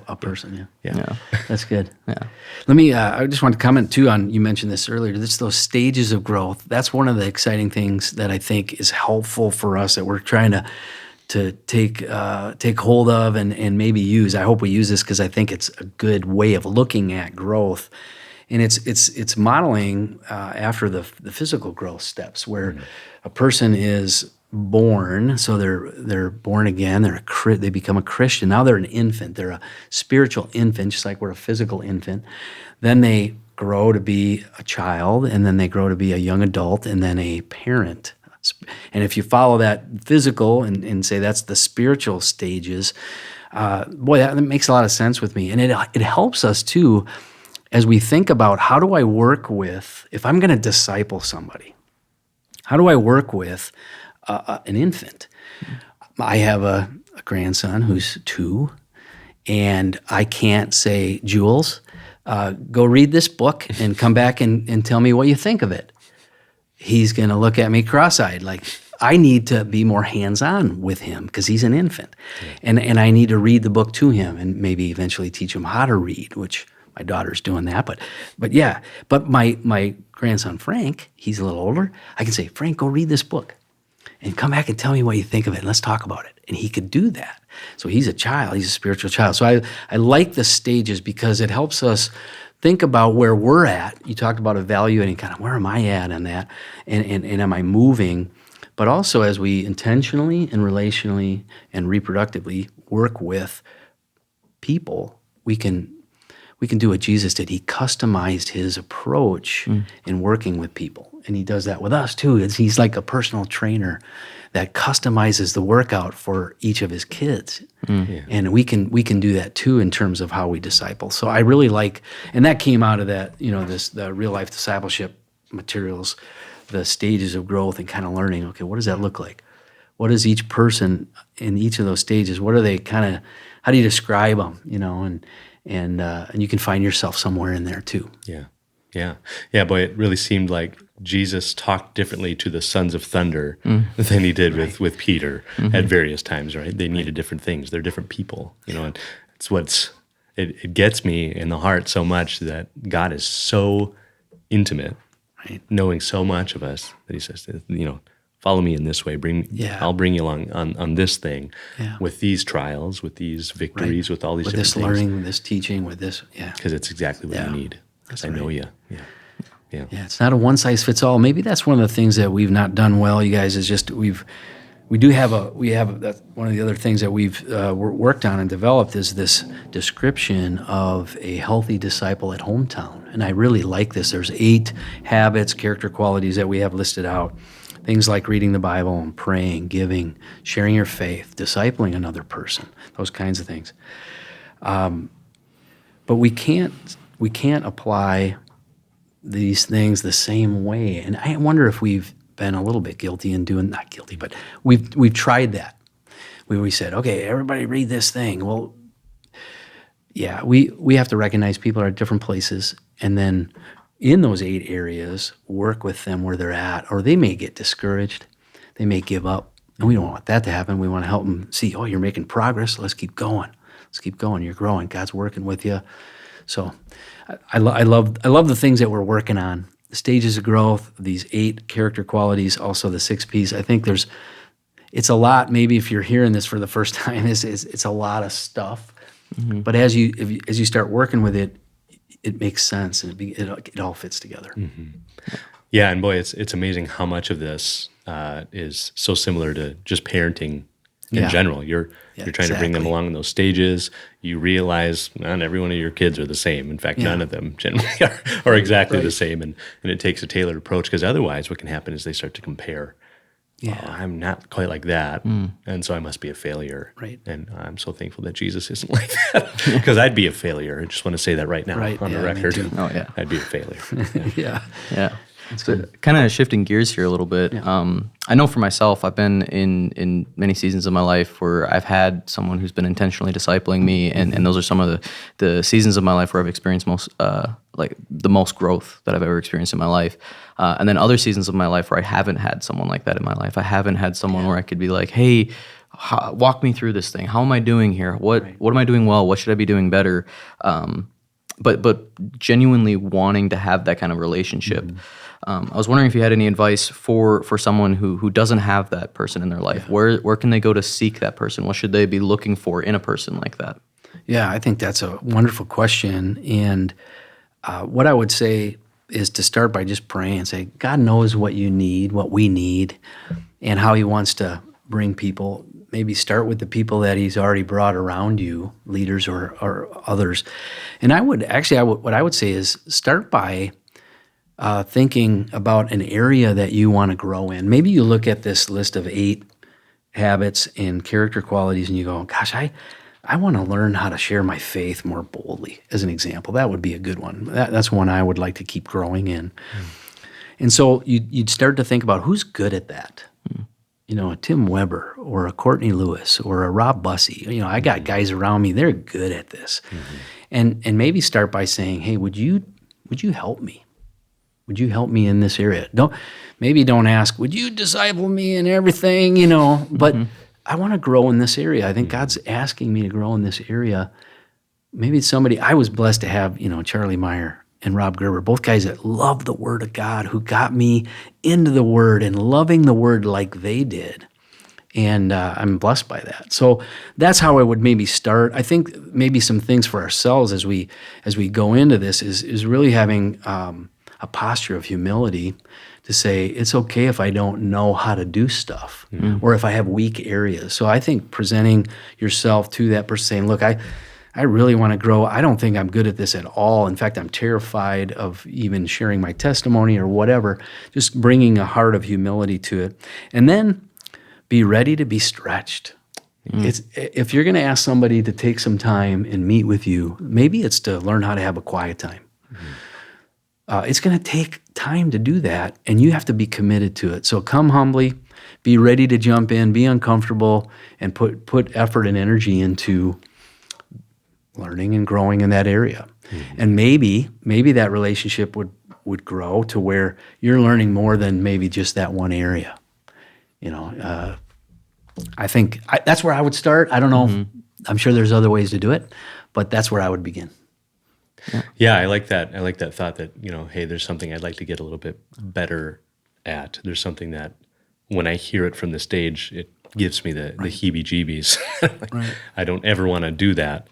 A person. Yeah. That's good. Yeah. Let me, I just want to comment too on, you mentioned this earlier, those stages of growth. That's one of the exciting things that I think is helpful for us, that we're trying to take hold of and maybe use. I hope we use this because I think it's a good way of looking at growth. And it's modeling after the physical growth steps, where a person is born, so they're born again, they become a Christian. Now they're an infant. They're a spiritual infant, just like we're a physical infant. Then they grow to be a child, and then they grow to be a young adult, and then a parent. And if you follow that physical and say that's the spiritual stages, that makes a lot of sense with me. And it helps us too, as we think about, how do I work with, if I'm going to disciple somebody, how do I work with an infant? I have a grandson who's 2, and I can't say, Jules, go read this book and come back and tell me what you think of it. He's going to look at me cross-eyed, like, I need to be more hands-on with him because he's an infant. And I need to read the book to him and maybe eventually teach him how to read, which my daughter's doing that, but my grandson Frank, he's a little older. I can say, Frank, go read this book and come back and tell me what you think of it, and let's talk about it. And he could do that. So he's a child, he's a spiritual child. So I like the stages because it helps us think about where we're at. You talked about evaluating kind of, where am I at on that, and am I moving? But also, as we intentionally and relationally and reproductively work with people, we can do what Jesus did. He customized his approach in working with people. And he does that with us too. He's like a personal trainer that customizes the workout for each of his kids. And we can do that too in terms of how we disciple. So I really like, and that came out of that, the real life discipleship materials, the stages of growth, and kind of learning, okay, what does that look like? What is each person in each of those stages? What are they how do you describe them, and you can find yourself somewhere in there too. Yeah. Boy, it really seemed like Jesus talked differently to the sons of thunder than he did with Peter at various times. Right? They needed different things. They're different people. And it's it gets me in the heart so much that God is so intimate, right? Knowing so much of us that he says, follow me in this way. I'll bring you along on this thing, with these trials, with these victories, with all these different things. With this learning, with this teaching, with this, because it's exactly what you need. Because I know you. Yeah, it's not a one-size-fits-all. Maybe that's one of the things that we've not done well, you guys, is just we have that's one of the other things that we've worked on and developed is this description of a healthy disciple at hometown. And I really like this. There's 8 habits, character qualities that we have listed out Things like reading the Bible and praying, giving, sharing your faith, discipling another person, those kinds of things. But we can't apply these things the same way. And I wonder if we've been a little bit guilty in doing, not guilty, but we've tried that. We said, okay, everybody read this thing. Well, yeah, we have to recognize people are at different places, and then in those 8 areas, work with them where they're at, or they may get discouraged. They may give up, and we don't want that to happen. We want to help them see, oh, you're making progress. Let's keep going. Let's keep going. You're growing. God's working with you. So I love the things that we're working on. The stages of growth, these 8 character qualities, also the 6 Ps. I think it's a lot. Maybe if you're hearing this for the first time, it's a lot of stuff. Mm-hmm. But as you start working with it, it makes sense, and it all fits together. Mm-hmm. Yeah, and boy, it's amazing how much of this is so similar to just parenting in general. You're trying to bring them along in those stages. You realize not every one of your kids are the same. In fact, none of them generally are exactly the same, and it takes a tailored approach, because otherwise what can happen is they start to compare. Yeah, I'm not quite like that, and so I must be a failure. Right. And I'm so thankful that Jesus isn't like that, because I'd be a failure. I just want to say that right now on the record. Oh, yeah. I'd be a failure. Yeah. So kind of shifting gears here a little bit. Yeah. I know for myself, I've been in many seasons of my life where I've had someone who's been intentionally discipling me, and those are some of the seasons of my life where I've experienced the most growth that I've ever experienced in my life. And then other seasons of my life where I haven't had someone like that in my life. I haven't had someone where I could be like, hey, walk me through this thing. How am I doing here? What am I doing well? What should I be doing better? But genuinely wanting to have that kind of relationship. Mm-hmm. I was wondering if you had any advice for someone who doesn't have that person in their life. Yeah. Where can they go to seek that person? What should they be looking for in a person like that? Yeah, I think that's a wonderful question. And what I would say is to start by just praying and say, God knows what you need, what we need, and how he wants to bring people. Maybe start with the people that he's already brought around you, leaders or others. And what I would say is start by thinking about an area that you want to grow in. Maybe you look at this list of 8 habits and character qualities and you go, gosh, I want to learn how to share my faith more boldly, as an example. That would be a good one. That's one I would like to keep growing in. And so you'd start to think about who's good at that. You know, a Tim Weber or a Courtney Lewis or a Rob Bussey. You know, I got guys around me, they're good at this. And maybe start by saying, hey, would you help me? Would you help me in this area? Don't ask, would you disciple me in everything, but I want to grow in this area. I think God's asking me to grow in this area. Maybe it's somebody, I was blessed to have, Charlie Meyer and Rob Gerber, both guys that love the Word of God, who got me into the Word and loving the Word like they did. And I'm blessed by that. So that's how I would maybe start. I think maybe some things for ourselves as we go into this is really having a posture of humility to say, it's okay if I don't know how to do stuff or if I have weak areas. So I think presenting yourself to that person saying, look, I really want to grow. I don't think I'm good at this at all. In fact, I'm terrified of even sharing my testimony or whatever, just bringing a heart of humility to it. And then be ready to be stretched. If you're going to ask somebody to take some time and meet with you, maybe it's to learn how to have a quiet time. It's going to take time to do that, and you have to be committed to it. So come humbly, be ready to jump in, be uncomfortable, and put effort and energy into learning and growing in that area. And maybe that relationship would grow to where you're learning more than maybe just that one area. I think that's where I would start. I don't know. I'm sure there's other ways to do it, but that's where I would begin. Yeah, I like that. I like that thought that, hey, there's something I'd like to get a little bit better at. There's something that when I hear it from the stage, it gives me the heebie-jeebies. I don't ever want to do that,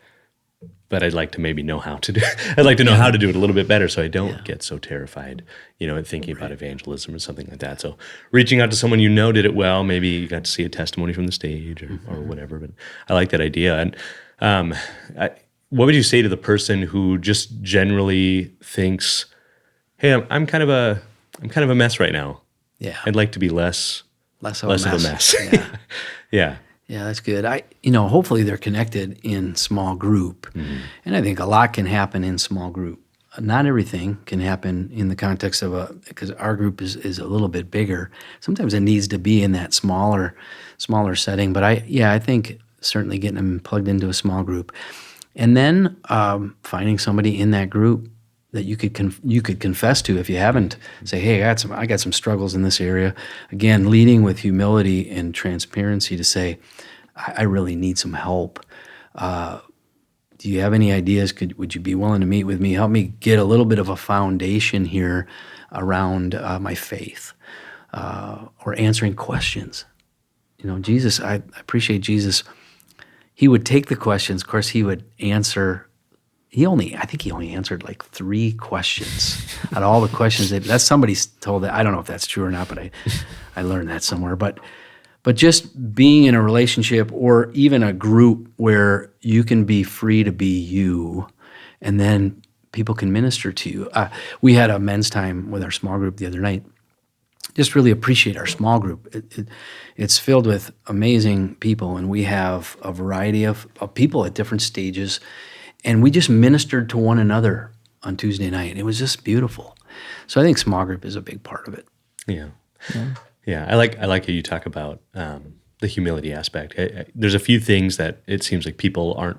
but I'd like to maybe know how to do it. I'd like to know how to do it a little bit better so I don't get so terrified, and thinking about evangelism or something like that. So reaching out to someone did it well, maybe you got to see a testimony from the stage or whatever, but I like that idea. And what would you say to the person who just generally thinks, hey, I'm kind of a mess right now. Yeah. I'd like to be less Less of a mess. Yeah. Yeah. Yeah, that's good. Hopefully they're connected in small group. And I think a lot can happen in small group. Not everything can happen in the context of because our group is a little bit bigger. Sometimes it needs to be in that smaller setting. But I think certainly getting them plugged into a small group. And then finding somebody in that group that you could confess to if you haven't. Say, hey, I got some struggles in this area. Again, leading with humility and transparency to say, I really need some help. Do you have any ideas? Would you be willing to meet with me? Help me get a little bit of a foundation here around my faith or answering questions. Jesus, I appreciate Jesus. He would take the questions. Of course, he would answer. I think he only answered like 3 questions out of all the questions. That's somebody's told that. I don't know if that's true or not, but I learned that somewhere. But just being in a relationship or even a group where you can be free to be you, and then people can minister to you. We had a men's time with our small group the other night. Just really appreciate our small group. It's filled with amazing people, and we have a variety of people at different stages. And we just ministered to one another on Tuesday night. It was just beautiful. So I think small group is a big part of it. Yeah. I like how you talk about the humility aspect. There's a few things that it seems like people aren't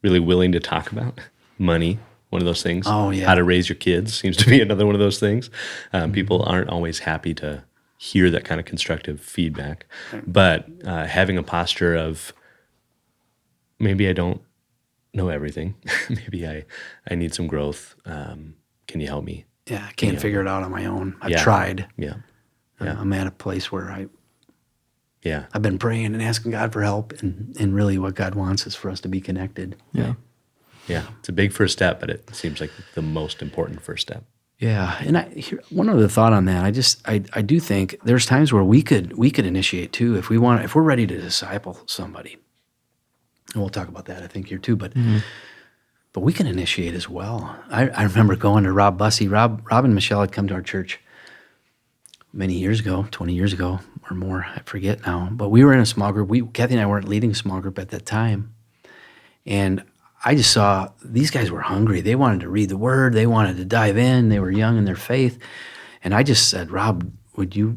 really willing to talk about. Money, one of those things. Oh, yeah. How to raise your kids seems to be another one of those things. People aren't always happy to hear that kind of constructive feedback. But having a posture of maybe I don't know everything. Maybe I need some growth. Can you help me? Yeah, I can't figure it out on my own. I've tried. Yeah. I'm at a place where I've been praying and asking God for help, and really what God wants is for us to be connected. Yeah. Yeah. It's a big first step, but it seems like the most important first step. Yeah, and one other thought on that. I do think there's times where we could initiate too if we're ready to disciple somebody. And we'll talk about that, I think, here too. But we can initiate as well. I remember going to Rob Bussey. Rob and Michelle had come to our church many years ago, 20 years ago or more. I forget now. But we were in a small group. Kathy and I weren't leading a small group at that time. And I just saw these guys were hungry. They wanted to read the Word. They wanted to dive in. They were young in their faith. And I just said, Rob, would you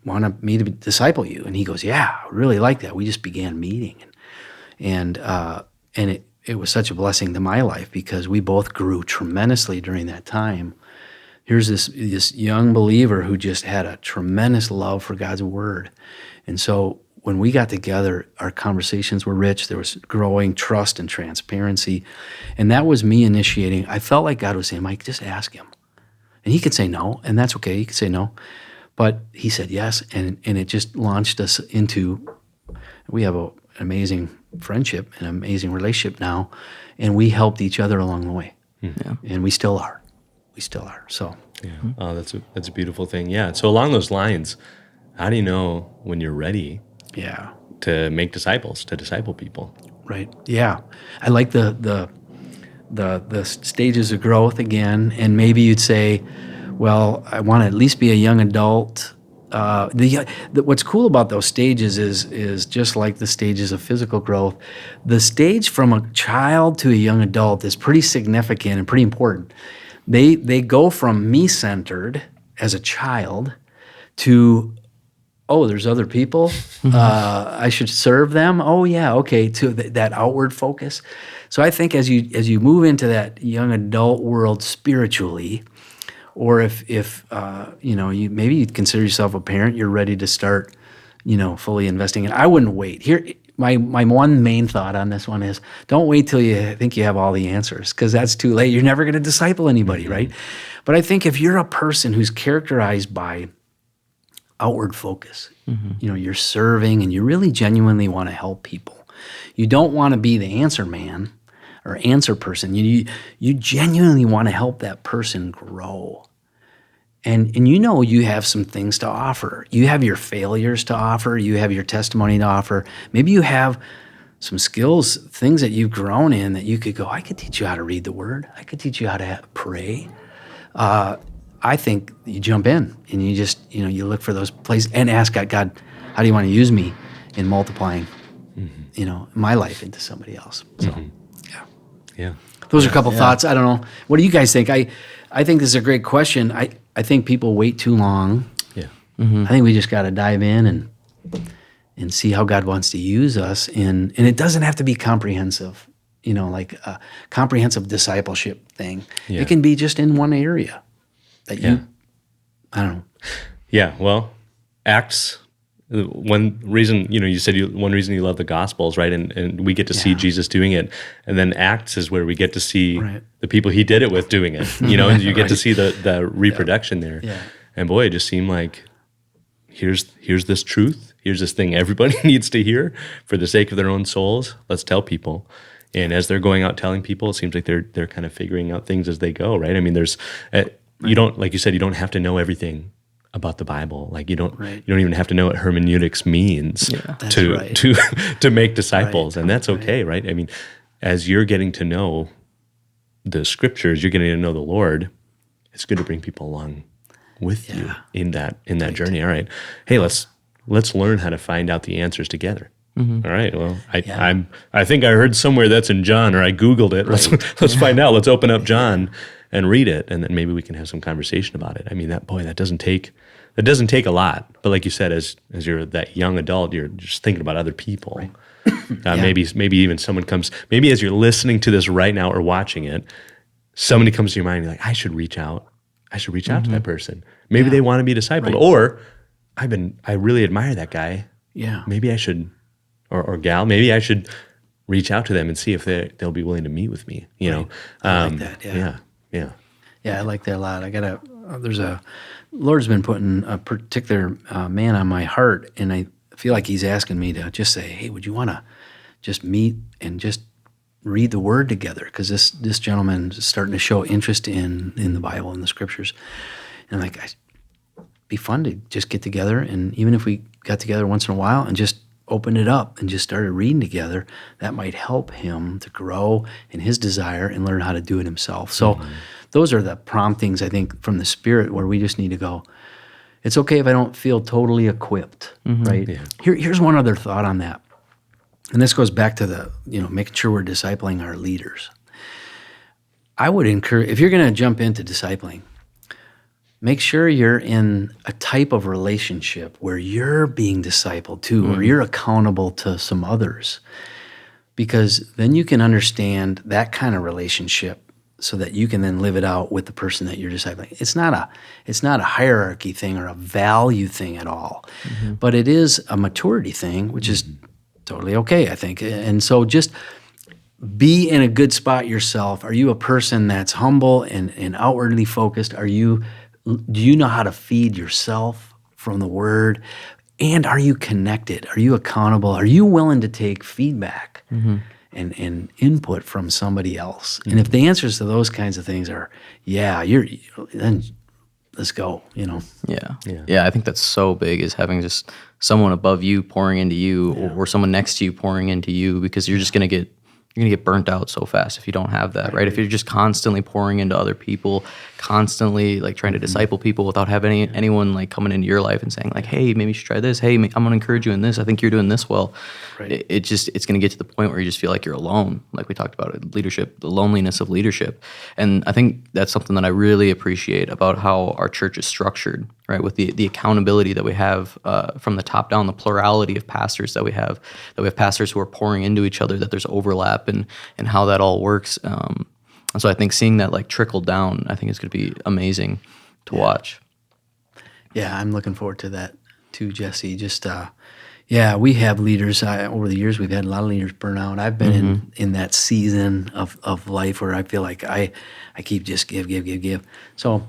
want me to disciple you? And he goes, yeah, I really like that. We just began meeting. And it was such a blessing to my life because we both grew tremendously during that time. Here's this young believer who just had a tremendous love for God's Word. And so when we got together, our conversations were rich. There was growing trust and transparency. And that was me initiating. I felt like God was saying, Mike, just ask him. And he could say no, and that's okay. He could say no. But he said yes, and it just launched us into, we have an amazing friendship, an amazing relationship now, and we helped each other along the way. Yeah. And we still are. So yeah. Oh, that's a beautiful thing. Yeah. So along those lines, how do you know when you're ready? Yeah. To make disciples, to disciple people. Right. Yeah. I like the stages of growth again, and maybe you'd say, well, I want to at least be a young adult. What's cool about those stages is just like the stages of physical growth, the stage from a child to a young adult is pretty significant and pretty important. They go from me-centered as a child to, oh, there's other people. I should serve them. Oh, yeah, okay. To that outward focus. So I think as you move into that young adult world spiritually, or if you maybe you'd consider yourself a parent, you're ready to start, fully investing. And I wouldn't wait. Here, my one main thought on this one is, don't wait till you think you have all the answers, because that's too late. You're never going to disciple anybody, right? But I think if you're a person who's characterized by outward focus, you're serving and you really genuinely want to help people. You don't want to be the answer man or answer person. You genuinely want to help that person grow. And you have some things to offer. You have your failures to offer. You have your testimony to offer. Maybe you have some skills, things that you've grown in that you could go, I could teach you how to read the Word. I could teach you how to pray. I think you jump in and you just, you look for those places and ask God, how do you want to use me in multiplying, my life into somebody else? So, Yeah. Those are a couple thoughts. I don't know. What do you guys think? I think this is a great question. I think people wait too long. Yeah. I think we just got to dive in and see how God wants to use us. And it doesn't have to be comprehensive, like a comprehensive discipleship thing. Yeah. It can be just in one area that I don't know. Yeah. Well, Acts, one reason, you said one reason you love the Gospels, right? And we get to see Jesus doing it. And then Acts is where we get to see the people he did it with doing it, and you get to see the reproduction there. Yeah. And boy, it just seemed like, here's this truth. Here's this thing everybody needs to hear for the sake of their own souls. Let's tell people. And as they're going out telling people, it seems like they're kind of figuring out things as they go, right? I mean, there's you don't, like you said, you don't have to know everything about the Bible. Like you don't even have to know what hermeneutics means to make disciples, and that's okay, right? I mean, as you're getting to know the Scriptures, you're getting to know the Lord. It's good to bring people along with you in that journey. All right, hey, let's learn how to find out the answers together. All right. Well, I think I heard somewhere that's in John, or I Googled it. Let's find out. Let's open up John and read it, and then maybe we can have some conversation about it. I mean, that doesn't take a lot. But like you said, as you're that young adult, you're just thinking about other people. Right. Maybe even someone comes. Maybe as you're listening to this right now or watching it, somebody comes to your mind. You're like, I should reach out. To that person. Maybe they want to be discipled, or I really admire that guy. Yeah. Maybe I should, or gal. Maybe I should reach out to them and see if they'll be willing to meet with me. I like that. Yeah. Yeah, I like that a lot. Lord's been putting a particular man on my heart, and I feel like he's asking me to just say, hey, would you want to just meet and just read the Word together? Because this gentleman is starting to show interest in the Bible and the Scriptures. And it'd be fun to just get together, and even if we got together once in a while and just opened it up and just started reading together, that might help him to grow in his desire and learn how to do it himself. So those are the promptings, I think, from the Spirit, where we just need to go, it's okay if I don't feel totally equipped, right? Yeah. Here's one other thought on that. And this goes back to making sure we're discipling our leaders. I would encourage, if you're going to jump into discipling, make sure you're in a type of relationship where you're being discipled too, or you're accountable to some others. Because then you can understand that kind of relationship so that you can then live it out with the person that you're discipling. It's not a hierarchy thing or a value thing at all, but it is a maturity thing, which is totally okay, I think. And so just be in a good spot yourself. Are you a person that's humble and outwardly focused? Do you know how to feed yourself from the Word? And are you connected? Are you accountable? Are you willing to take feedback and input from somebody else? And if the answers to those kinds of things are, then let's go, Yeah, I think that's so big, is having just someone above you pouring into you, or someone next to you pouring into you, because you're just going to get burnt out so fast if you don't have that, right? If you're just constantly pouring into other people, constantly like trying to disciple people without having anyone like coming into your life and saying like, hey, maybe you should try this. Hey, I'm going to encourage you in this. I think you're doing this well. Right. It's going to get to the point where you just feel like you're alone. Like we talked about leadership, the loneliness of leadership. And I think that's something that I really appreciate about how our church is structured, right? With the accountability that we have from the top down, the plurality of pastors that we have pastors who are pouring into each other, that there's overlap and how that all works. And so I think seeing that like trickle down, I think is going to be amazing to watch. Yeah, I'm looking forward to that too, Jesse. Just, we have leaders. Over the years, we've had a lot of leaders burn out. I've been in that season of life where I feel like I keep just give. So,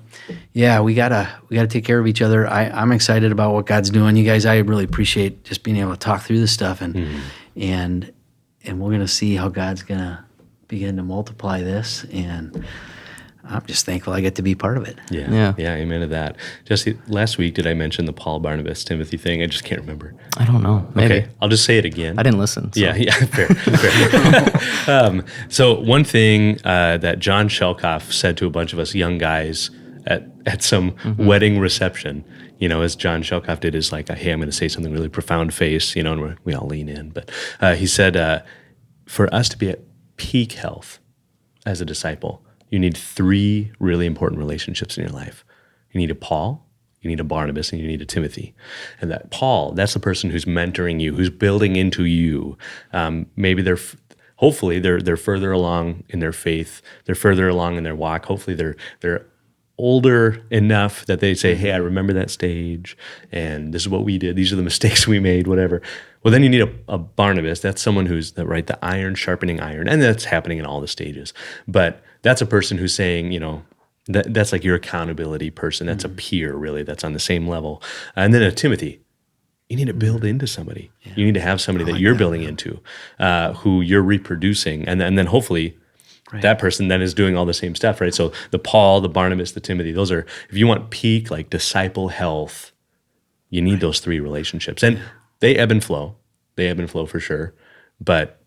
we gotta take care of each other. I'm excited about what God's doing. You guys, I really appreciate just being able to talk through this stuff, and we're gonna see how God's gonna begin to multiply this, and I'm just thankful I get to be part of it. Yeah, amen to that. Jesse, last week, did I mention the Paul, Barnabas, Timothy thing? I just can't remember. I don't know. Maybe. Okay, I'll just say it again. I didn't listen. So. Yeah, fair. So one thing that John Shelkoff said to a bunch of us young guys at some wedding reception, as John Shelkoff did, is like, hey, I'm going to say something really profound face, and we all lean in. But he said, for us to be at peak health as a disciple, you need 3 really important relationships in your life. You need a Paul, you need a Barnabas, and you need a Timothy. And that Paul, that's the person who's mentoring you, who's building into you. Maybe hopefully they're further along in their faith, they're further along in their walk. Hopefully they're older enough that they say, hey, I remember that stage, and this is what we did. These are the mistakes we made, whatever. Well, then you need a Barnabas. That's someone who's, the iron sharpening iron, and that's happening in all the stages. But that's a person who's saying, that's like your accountability person. That's a peer, really, that's on the same level. And then a Timothy. You need to build into somebody. Yeah. You need to have somebody that you're building into, who you're reproducing, and then hopefully that person then is doing all the same stuff, right? So the Paul, the Barnabas, the Timothy, those are, if you want peak like disciple health, you need those 3 relationships, and they ebb and flow. They ebb and flow for sure, but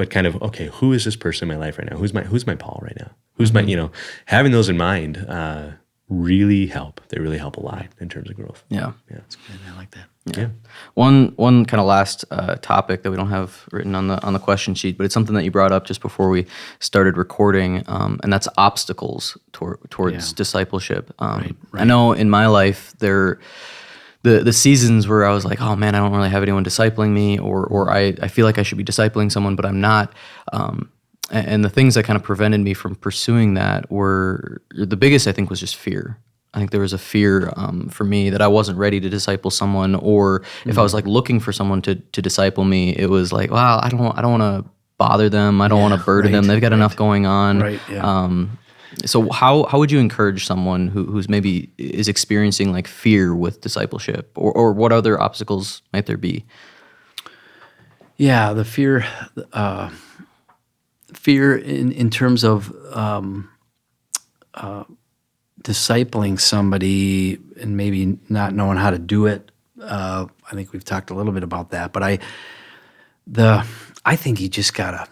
kind of, okay, who is this person in my life right now? Who's my Paul right now? Who's my, having those in mind really help. They really help a lot in terms of growth. Yeah. That's good. I like that. Yeah. One kind of last topic that we don't have written on the question sheet, but it's something that you brought up just before we started recording, and that's obstacles towards discipleship. Right. I know in my life the seasons where I was like, oh man, I don't really have anyone discipling me, or I feel like I should be discipling someone, but I'm not. And the things that kind of prevented me from pursuing that were, the biggest I think was just fear. I think there was a fear for me that I wasn't ready to disciple someone, or if I was like looking for someone to disciple me, it was like, wow, I don't want to bother them. I don't want to burden them. They've got enough going on. Right. Yeah. So how would you encourage someone who's maybe is experiencing like fear with discipleship, or what other obstacles might there be? Yeah, the fear in terms of discipling somebody and maybe not knowing how to do it. I think we've talked a little bit about that, but I think you just gotta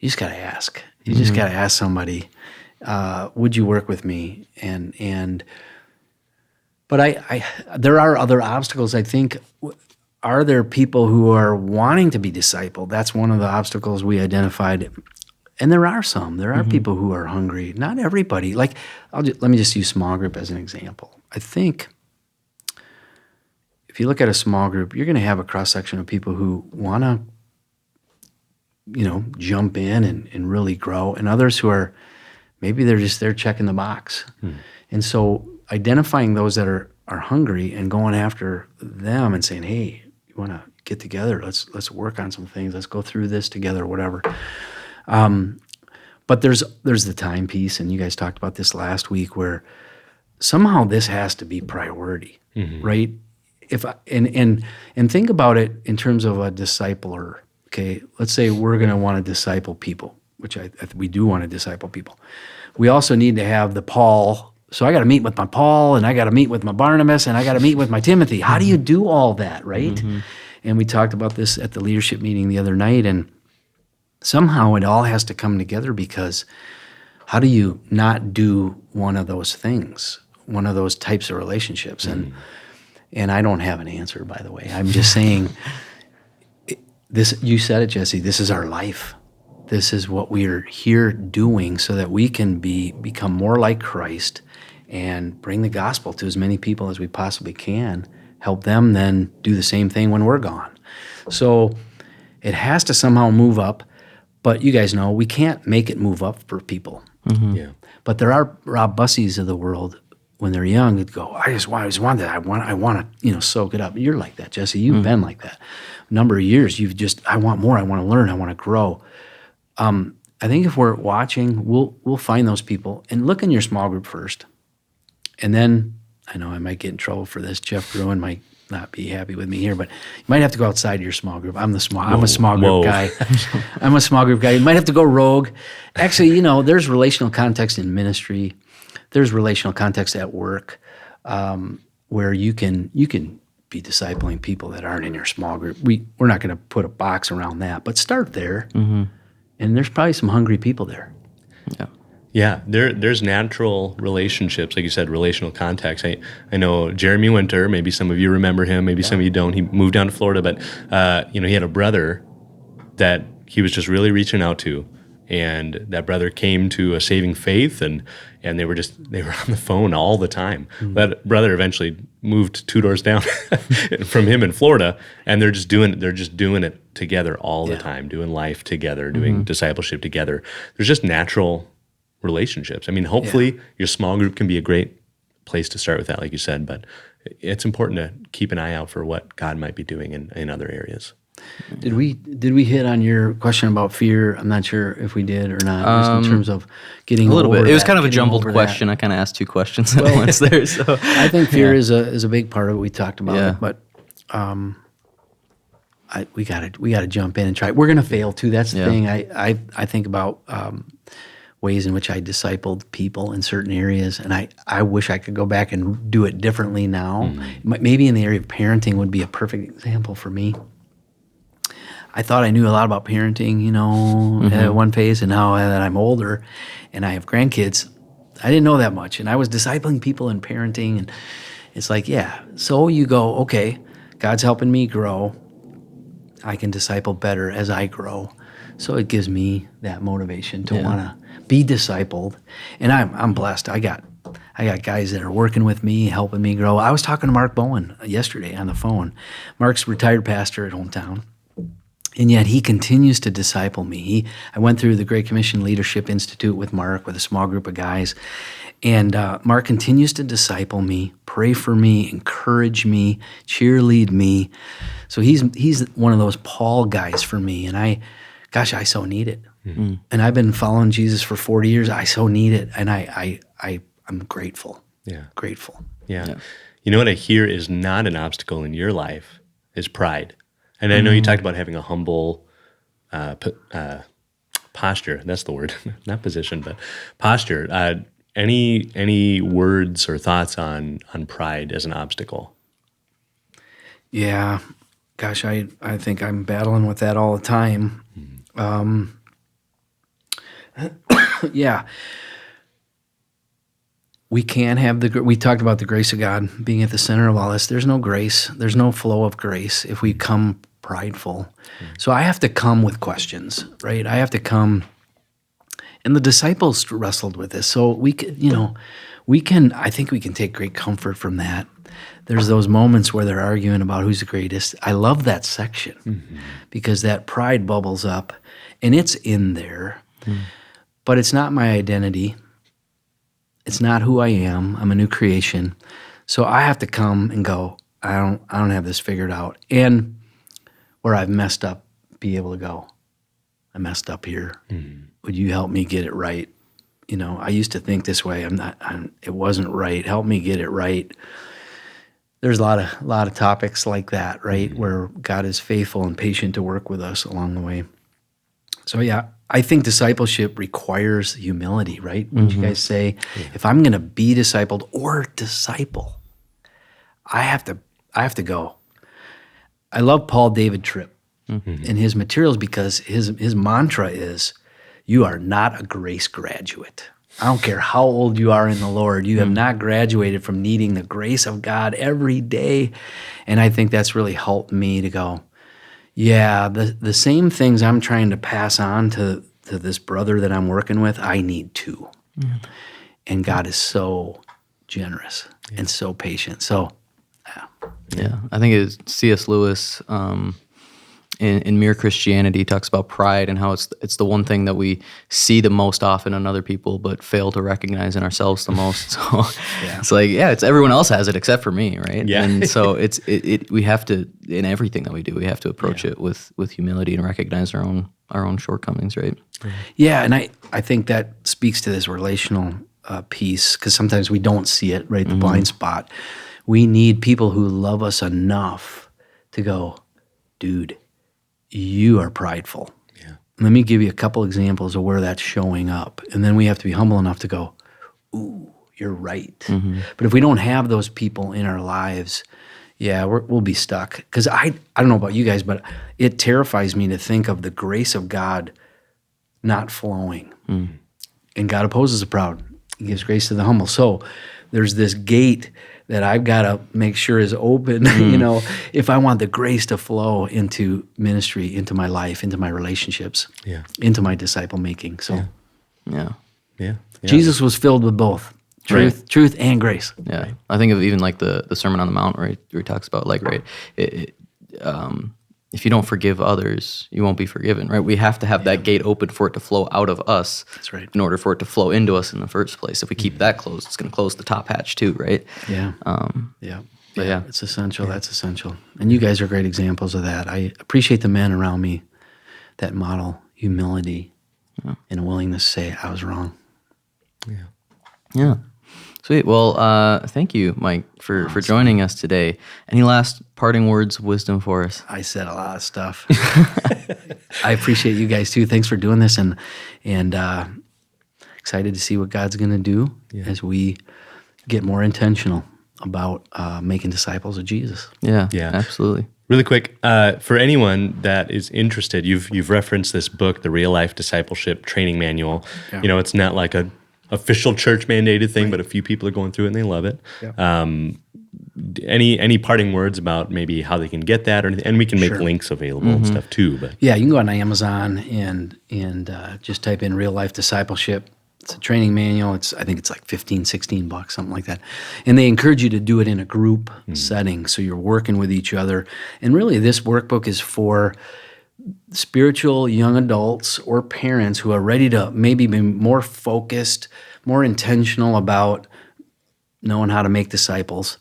ask. You just gotta ask somebody, would you work with me? But there are other obstacles. I think, are there people who are wanting to be discipled? That's one of the obstacles we identified. And there are some. There are people who are hungry. Not everybody. Like, let me just use small group as an example. I think if you look at a small group, you're going to have a cross-section of people who want to, jump in and really grow, and others who are, maybe they're just there checking the box. And so identifying those that are hungry and going after them and saying, hey, you want to get together? Let's work on some things. Let's go through this together, whatever. But there's the time piece, and you guys talked about this last week, where somehow this has to be priority, right? And think about it in terms of a discipler. Okay, let's say we're going to want to disciple people, which we do want to disciple people. We also need to have the Paul. So I got to meet with my Paul, and I got to meet with my Barnabas, and I got to meet with my Timothy. How do you do all that, right? And we talked about this at the leadership meeting the other night, and somehow it all has to come together, because how do you not do one of those things, one of those types of relationships? And I don't have an answer, by the way. I'm just saying, this. You said it, Jesse. This is our life. This is what we're here doing so that we can become more like Christ and bring the gospel to as many people as we possibly can, help them then do the same thing when we're gone. So it has to somehow move up, but you guys know we can't make it move up for people. Yeah. But there are Rob Bussies of the world, when they're young, they'd go, I just want that. I want to, soak it up. You're like that, Jesse. You've been like that. A number of years, I want more. I want to learn. I want to grow. I think if we're watching, we'll find those people and look in your small group first. And then, I know I might get in trouble for this. Jeff Gruen might not be happy with me here, but you might have to go outside your small group. I'm a small group guy. I'm a small group guy. You might have to go rogue. Actually, there's relational context in ministry. There's relational context at work, where you can be discipling people that aren't in your small group. We're not going to put a box around that, but start there. And there's probably some hungry people there. Yeah. Yeah, there's natural relationships, like you said, relational contacts. I know Jeremy Winter. Maybe some of you remember him. Maybe some of you don't. He moved down to Florida, but he had a brother that he was just really reaching out to, and that brother came to a saving faith, and they were on the phone all the time. That brother eventually moved 2 doors down from him in Florida, and they're just doing it together all the time, doing life together, doing discipleship together. There's just natural relationships. I mean, hopefully your small group can be a great place to start with that, like you said, but it's important to keep an eye out for what God might be doing in other areas. Did we hit on your question about fear? I'm not sure if we did or not, just in terms of getting A little over bit. It was that, kind of a getting jumbled over question. I kind of asked 2 questions at once there. So I think fear is a big part of it. We talked about it, but we gotta jump in and try. We're gonna fail too. That's the thing. I think about ways in which I discipled people in certain areas, and I wish I could go back and do it differently now. Maybe in the area of parenting would be a perfect example for me. I thought I knew a lot about parenting, at one phase, and now that I'm older and I have grandkids, I didn't know that much. And I was discipling people in parenting, and it's like, so you go, okay, God's helping me grow. I can disciple better as I grow. So it gives me that motivation to want to be discipled. And I'm blessed. I got guys that are working with me, helping me grow. I was talking to Mark Bowen yesterday on the phone. Mark's a retired pastor at Hometown. And yet he continues to disciple me. I went through the Great Commission Leadership Institute with Mark, with a small group of guys. And Mark continues to disciple me, pray for me, encourage me, cheerlead me. So he's one of those Paul guys for me. And I so need it. Mm-hmm. And I've been following Jesus for 40 years. I so need it. And I'm grateful. Yeah. Grateful. Yeah. You know what I hear is not an obstacle in your life is pride. And I know you talked about having a humble posture. That's the word, not position, but posture. Any words or thoughts on pride as an obstacle? Yeah, gosh, I think I'm battling with that all the time. Yeah. We can't have we talked about the grace of God being at the center of all this. There's no grace. There's no flow of grace if we come prideful. So I have to come with questions, right? I have to come, and the disciples wrestled with this. So I think we can take great comfort from that. There's those moments where they're arguing about who's the greatest. I love that section because that pride bubbles up, and it's in there, but it's not my identity. It's not who I am. I'm a new creation. So I have to come and go, I don't have this figured out. And where I've messed up, be able to go, I messed up here. Would you help me get it right? I used to think this way. It wasn't right. Help me get it right. There's a lot of topics like that, right? Where God is faithful and patient to work with us along the way. So I think discipleship requires humility, right? Wouldn't you guys say, if I'm going to be discipled or disciple, I have to go. I love Paul David Tripp and his materials because his mantra is, you are not a grace graduate. I don't care how old you are in the Lord. You have not graduated from needing the grace of God every day. And I think that's really helped me to go, the same things I'm trying to pass on to this brother that I'm working with, I need too. And God is so generous and so patient. So, I think it's C.S. Lewis in Mere Christianity talks about pride and how it's the one thing that we see the most often in other people, but fail to recognize in ourselves the most. So it's like, it's everyone else has it except for me, right? Yeah. And so we have to, in everything that we do, we have to approach it with humility and recognize our own shortcomings, right? Yeah, and I think that speaks to this relational piece, because sometimes we don't see it, right? The blind spot. We need people who love us enough to go, dude, you are prideful. Yeah. Let me give you a couple examples of where that's showing up. And then we have to be humble enough to go, ooh, you're right. But if we don't have those people in our lives, we'll be stuck. Because I don't know about you guys, but it terrifies me to think of the grace of God not flowing. and God opposes the proud. He gives grace to the humble. So there's this gate that I've got to make sure is open, if I want the grace to flow into ministry, into my life, into my relationships, into my disciple making. So Yeah. Jesus was filled with both truth and grace. Yeah. Right. I think of even like the Sermon on the Mount, right, where he talks about like, right, if you don't forgive others, you won't be forgiven, right? We have to have that gate open for it to flow out of us. That's right. In order for it to flow into us in the first place. If we keep that closed, it's going to close the top hatch too, right? Yeah. But yeah. It's essential. That's essential. And you guys are great examples of that. I appreciate the men around me that model humility and a willingness to say, I was wrong. Yeah. Sweet. Well, thank you, Mike, for joining us today. Any last parting words of wisdom for us? I said a lot of stuff. I appreciate you guys too. Thanks for doing this, and excited to see what God's going to do as we get more intentional about making disciples of Jesus. Yeah, absolutely. Really quick, for anyone that is interested, you've referenced this book, the Real Life Discipleship Training Manual. Yeah. It's not like a official church mandated thing, but a few people are going through it and they love it. Yeah. Any parting words about maybe how they can get that, or anything? And we can make links available and stuff too. But yeah, you can go on Amazon and just type in Real Life Discipleship. It's a training manual. I think it's like $15-$16, something like that. And they encourage you to do it in a group setting, so you're working with each other. And really, this workbook is for spiritual young adults or parents who are ready to maybe be more focused, more intentional about knowing how to make disciples.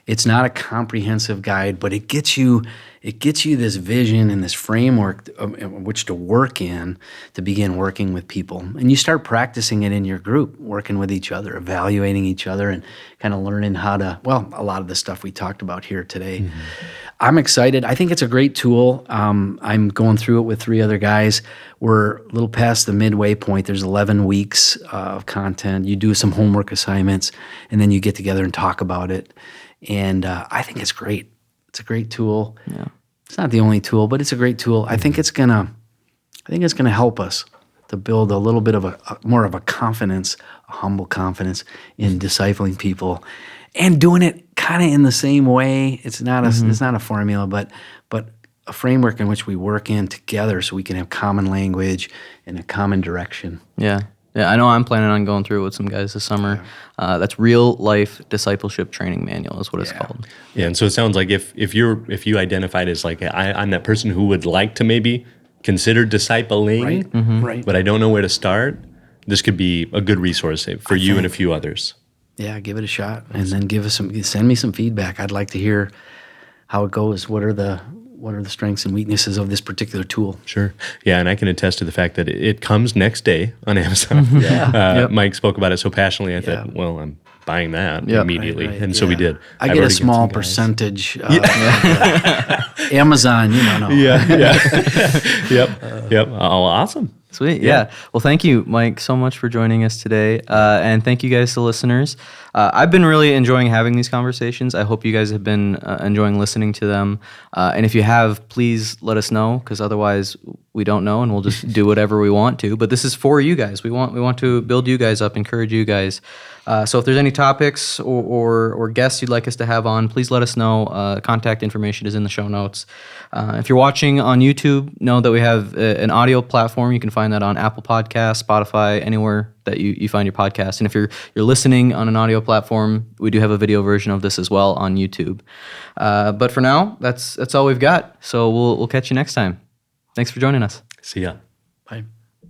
It's not a comprehensive guide, but it gets you this vision and this framework in which to work in to begin working with people. And you start practicing it in your group, working with each other, evaluating each other, and kind of learning how to, a lot of the stuff we talked about here today. Mm-hmm. I'm excited. I think it's a great tool. I'm going through it with 3 other guys. We're a little past the midway point. There's 11 weeks of content. You do some homework assignments, and then you get together and talk about it. And I think it's great. It's a great tool. Yeah. It's not the only tool, but it's a great tool. I think it's gonna help us to build a little bit of a more of a confidence, a humble confidence in discipling people, and doing it kind of in the same way. It's not a formula, but a framework in which we work in together, so we can have common language and a common direction. Yeah. Yeah, I know I'm planning on going through it with some guys this summer. That's Real Life Discipleship Training Manual is what it's called. Yeah, and so it sounds like if you identified as like I'm that person who would like to maybe consider discipling, right. But I don't know where to start, this could be a good resource for you and a few others. Yeah, give it a shot, and then send me some feedback. I'd like to hear how it goes. What are the strengths and weaknesses of this particular tool? Sure. Yeah, and I can attest to the fact that it comes next day on Amazon. Mike spoke about it so passionately. I thought, well, I'm buying that immediately. Right. And so we did. I get a small percentage. Amazon, no. Yep. Oh, awesome. Sweet. Yeah. Well, thank you, Mike, so much for joining us today. And thank you guys, the listeners. I've been really enjoying having these conversations. I hope you guys have been enjoying listening to them. And if you have, please let us know, because otherwise we don't know and we'll just do whatever we want to. But this is for you guys. We want to build you guys up, encourage you guys. So if there's any topics or guests you'd like us to have on, please let us know. Contact information is in the show notes. If you're watching on YouTube, know that we have an audio platform. You can find that on Apple Podcasts, Spotify, anywhere that you find your podcast. And if you're listening on an audio platform, we do have a video version of this as well on YouTube. But for now, that's all we've got. So we'll catch you next time. Thanks for joining us. See ya. Bye.